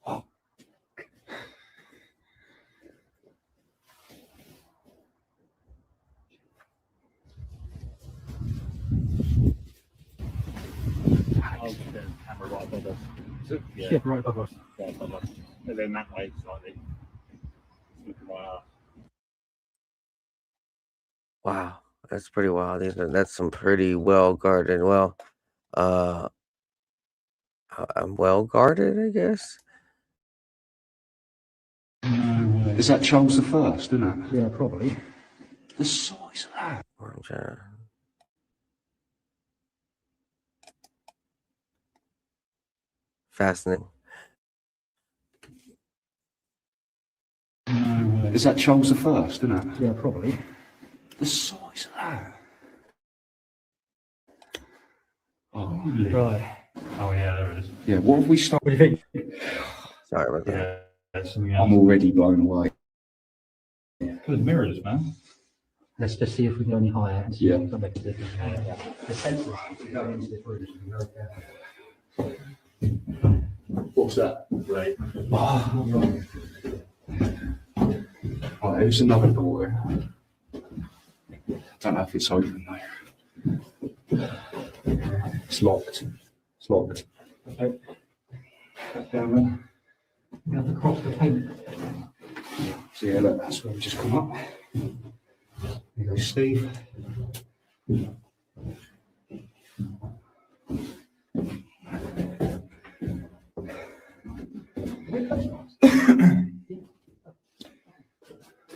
Oh.
Camera right above us.
Yeah, right above us.
Right above us. And then that way slightly. Looking right up.
Wow, that's pretty wild. That's some pretty well guarded. Well, I'm well guarded, I guess.
Is that Charles the First, isn't it?
Yeah, probably.
The size of that.
Fascinating.
Is that Charles the First, isn't it?
Yeah, probably.
The size of that. Oh,
Right. Oh yeah, there it is.
yeah. What have we started?
What do you think?
Sorry about that.
Yeah, that's something else.
I'm already blown away.
Good mirrors, man. Let's just see if we go any higher.
Yeah.
The sensors go into this room.
What's that?
Right.
Oh. Oh, there's another door. Don't know if it's open though. It's locked. It's locked.
Okay. Down there. You have to cross the paint.
So yeah, look, that's where we just come up. There you go, Steve.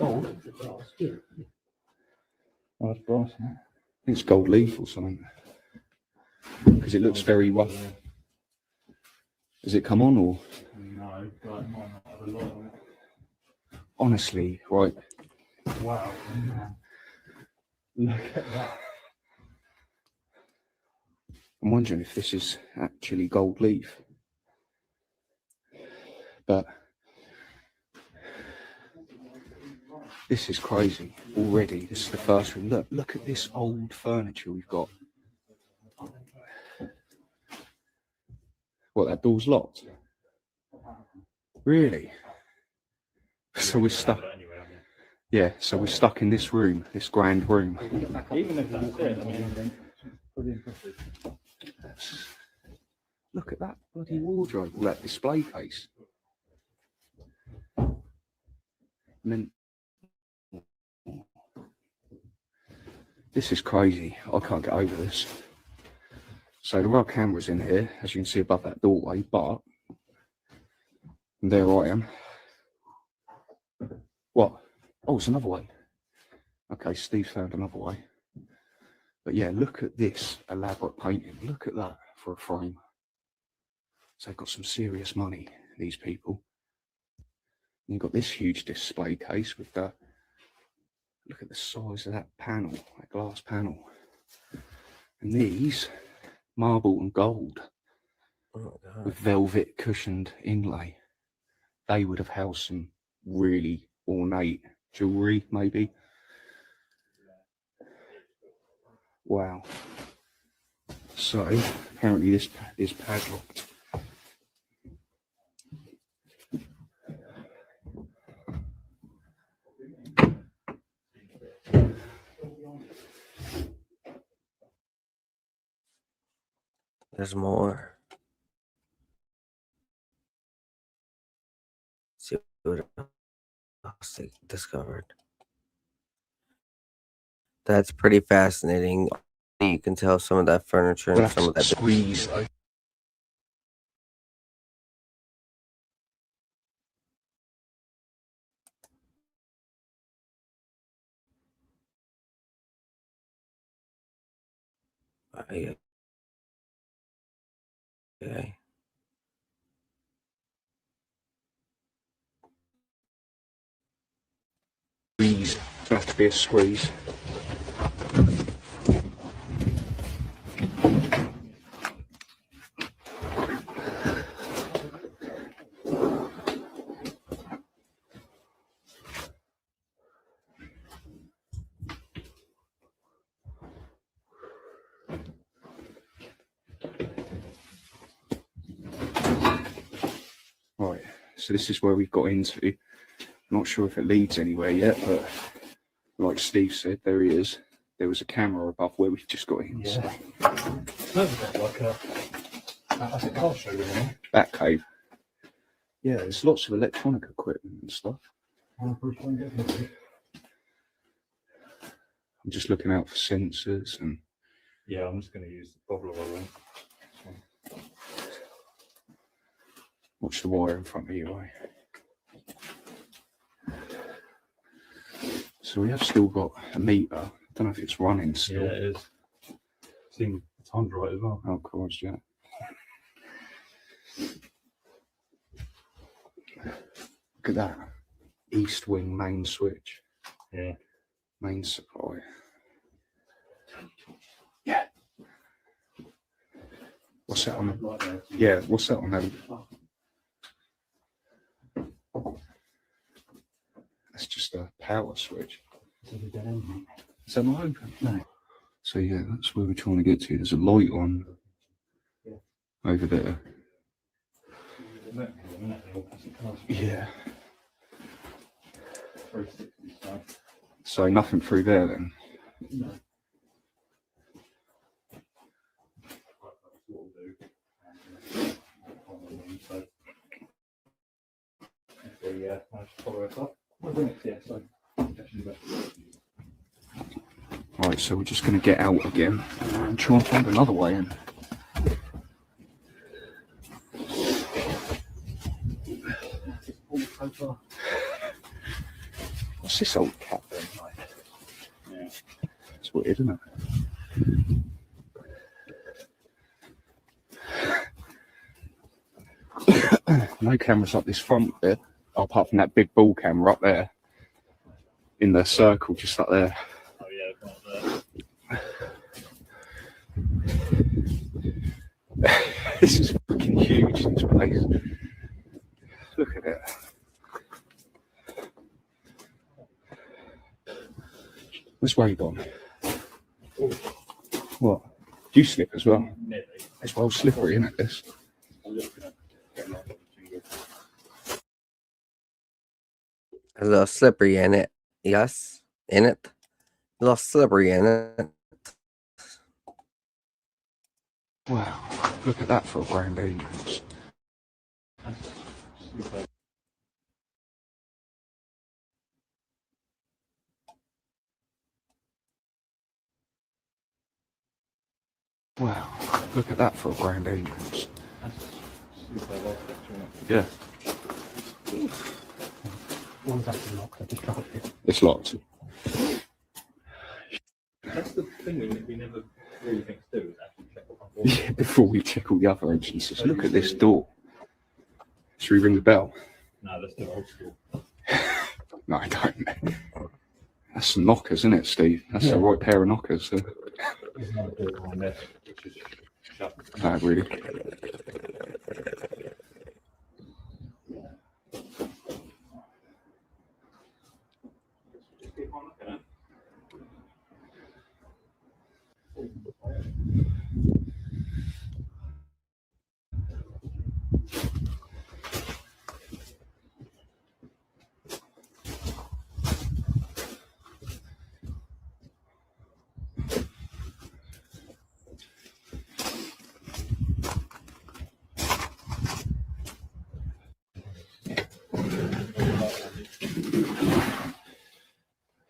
Oh, that's brass, huh?
I think it's gold leaf or something. Because it looks very rough. Does it come on or?
No, but it might not have a lot on it.
Honestly, right.
Wow. Look at that.
I'm wondering if this is actually gold leaf. But this is crazy already. This is the first room. Look at this old furniture we've got. What, that door's locked? Really? So we're stuck. Yeah, so we're stuck in this room, this grand room. Look at that bloody wardrobe, all that display case. And then this is crazy. I can't get over this. So there are cameras in here, as you can see above that doorway, but there I am. What? Oh, it's another way. Okay, Steve found another way. But yeah, look at this elaborate painting. Look at that for a frame. So they've got some serious money, these people. And you've got this huge display case with the, look at the size of that panel, that glass panel. And these, marble and gold, with velvet cushioned inlay. They would have housed some really ornate jewellery, maybe. Wow. So, apparently this is padlocked.
There's more. See what else they discovered. That's pretty fascinating. You can tell some of that furniture and some of that
squeeze.
Okay.
Squeeze. It'll have to be a squeeze. Right, so this is where we've got into. I'm not sure if it leads anywhere yet, but like Steve said, there he is. There was a camera above where we've just got in.
Yeah. Like a car showroom.
Bat cave. Yeah, there's lots of electronic equipment and stuff. I'm just looking out for sensors and.
Yeah, I'm just going to use the bobble one.
Watch the wire in front of you, eh? So we have still got a meter. I don't know if it's running still.
Yeah, it is. Seeing the time's right as well.
Oh, course, yeah. Look at that. East wing main switch.
Yeah.
Main supply. Yeah. What's that on? Yeah, what's that on them? That's just a power switch. Is that not open? No. So yeah, that's where we're trying to get to. There's a light on over there. Yeah. So nothing through there then? No. Right, so we're just going to get out again and try and find another way in. What's this old cat then? Yeah. It's weird, isn't it? No cameras up this front bit, apart from that big ball camera up there in the circle just up there.
Oh yeah, up
there. This is fucking huge, this place. Look at it. Where's Ray gone? What? Do you slip as well? It's well slippery, isn't it, this?
A little slippery in it. Yes, in it. A little slippery in it.
Wow, look at that for a grand entrance. Wow, look at that for a grand entrance. Yeah. It's locked.
That's the thing we never really think to do, is actually check up on all.
Yeah, before we check all the other entrances, look at this door. Should we ring the bell?
No, that's the old school.
No, I don't. That's some knockers, isn't it, Steve? That's the right pair of knockers.
There's another door behind there, which is shut.
No, really.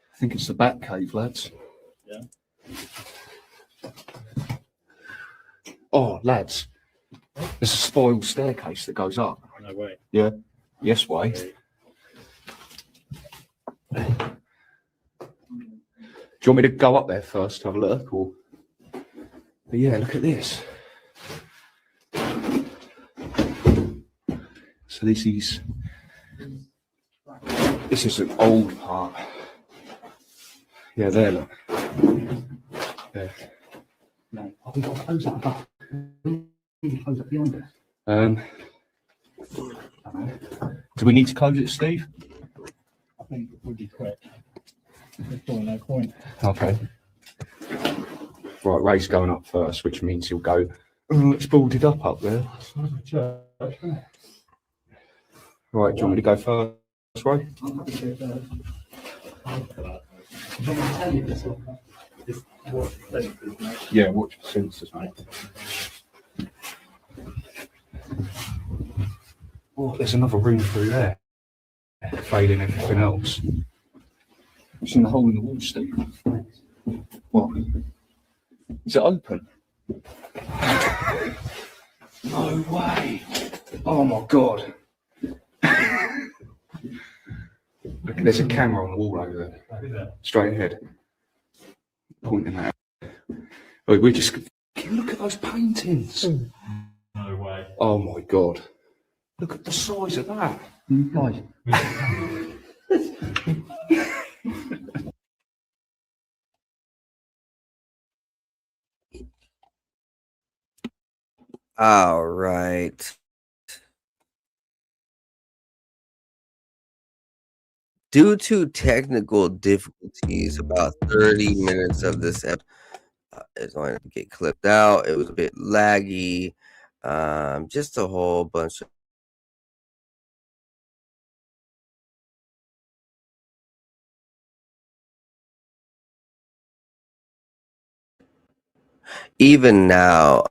I think it's the Bat Cave, lads.
Yeah.
Oh, lads, there's a spiral staircase that goes up.
No way.
Yeah. Yes, way. Do you want me to go up there first to have a look? Or... But yeah, look at this. So this is an old part. Yeah, there, look. There.
No, we got to close that up. Close it behind us.
Do we need to close it, Steve?
I think it would be quick. There's probably no point.
Okay. Right, Ray's going up first, which means he'll go, oh, it's boarded up there. Right, do you want me to go first, Ray? Yeah, watch the sensors, mate. Oh, there's another room through there. Fading everything else. You seen the hole in the wall, Steve? What? Is it open? No way! Oh my god! Look, there's a camera on the wall over there. Straight ahead. Pointing at it. Oh, we just look at those paintings.
No way.
Oh my god. Look at the size of that. Right.
All right. Due to technical difficulties, about 30 minutes of this episode is going to get clipped out. It was a bit laggy. Just a whole bunch of even now,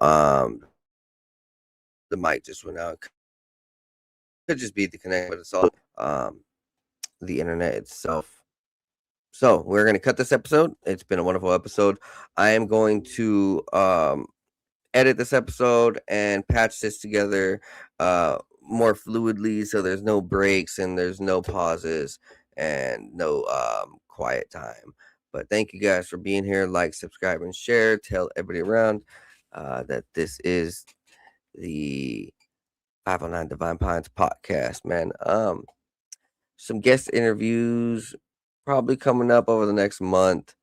the mic just went out. Could just be the connection, but it's all the internet itself. So we're going to cut this episode. It's been a wonderful episode. I am going to edit this episode and patch this together more fluidly, so there's no breaks and there's no pauses and no quiet time. But thank you guys for being here. Like, subscribe, and share. Tell everybody around that this is the 509 Divine Pines podcast, man. Some guest interviews probably coming up over the next month.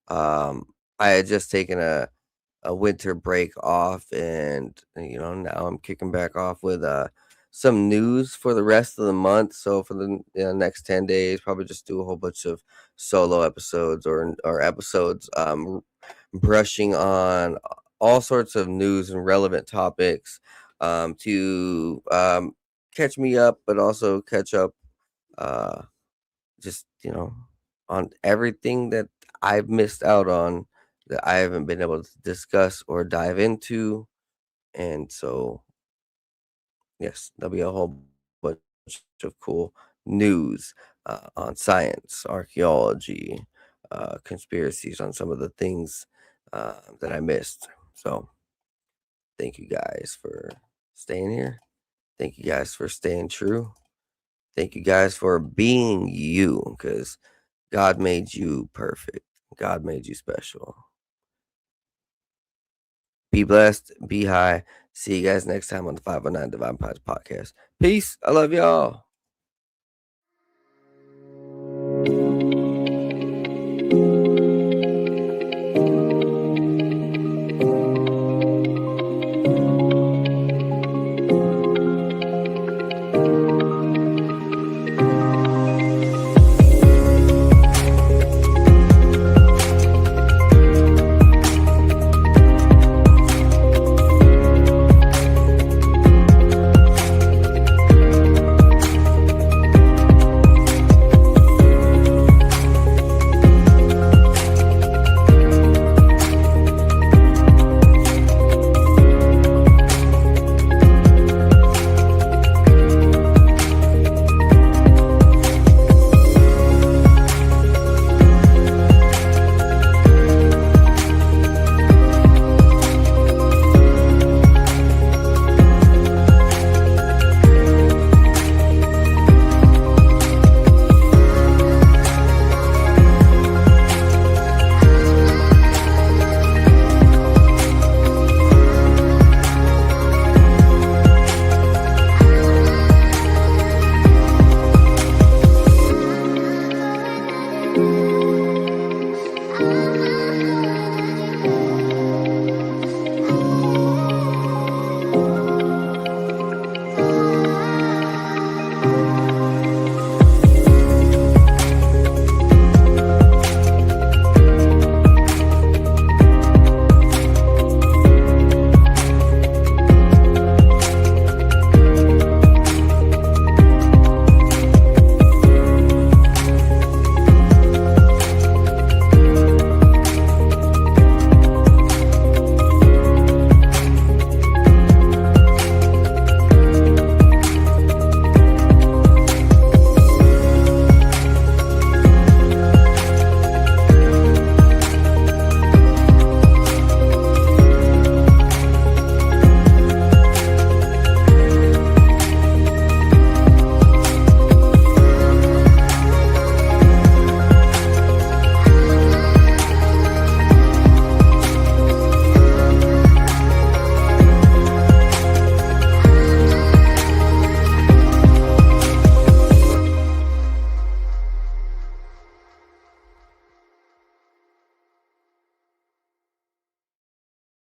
I had just taken a winter break off, and now I'm kicking back off with some news for the rest of the month. So for the next 10 days, probably just do a whole bunch of solo episodes or episodes brushing on all sorts of news and relevant topics to catch me up, but also catch up just, on everything that I've missed out on that I haven't been able to discuss or dive into. And so, yes, there'll be a whole bunch of cool news on science, archaeology, conspiracies on some of the things that I missed. So, thank you guys for staying here. Thank you guys for staying true. Thank you guys for being you, because God made you perfect. God made you special. Be blessed. Be high. See you guys next time on the 509 Divine Pies podcast. Peace. I love y'all.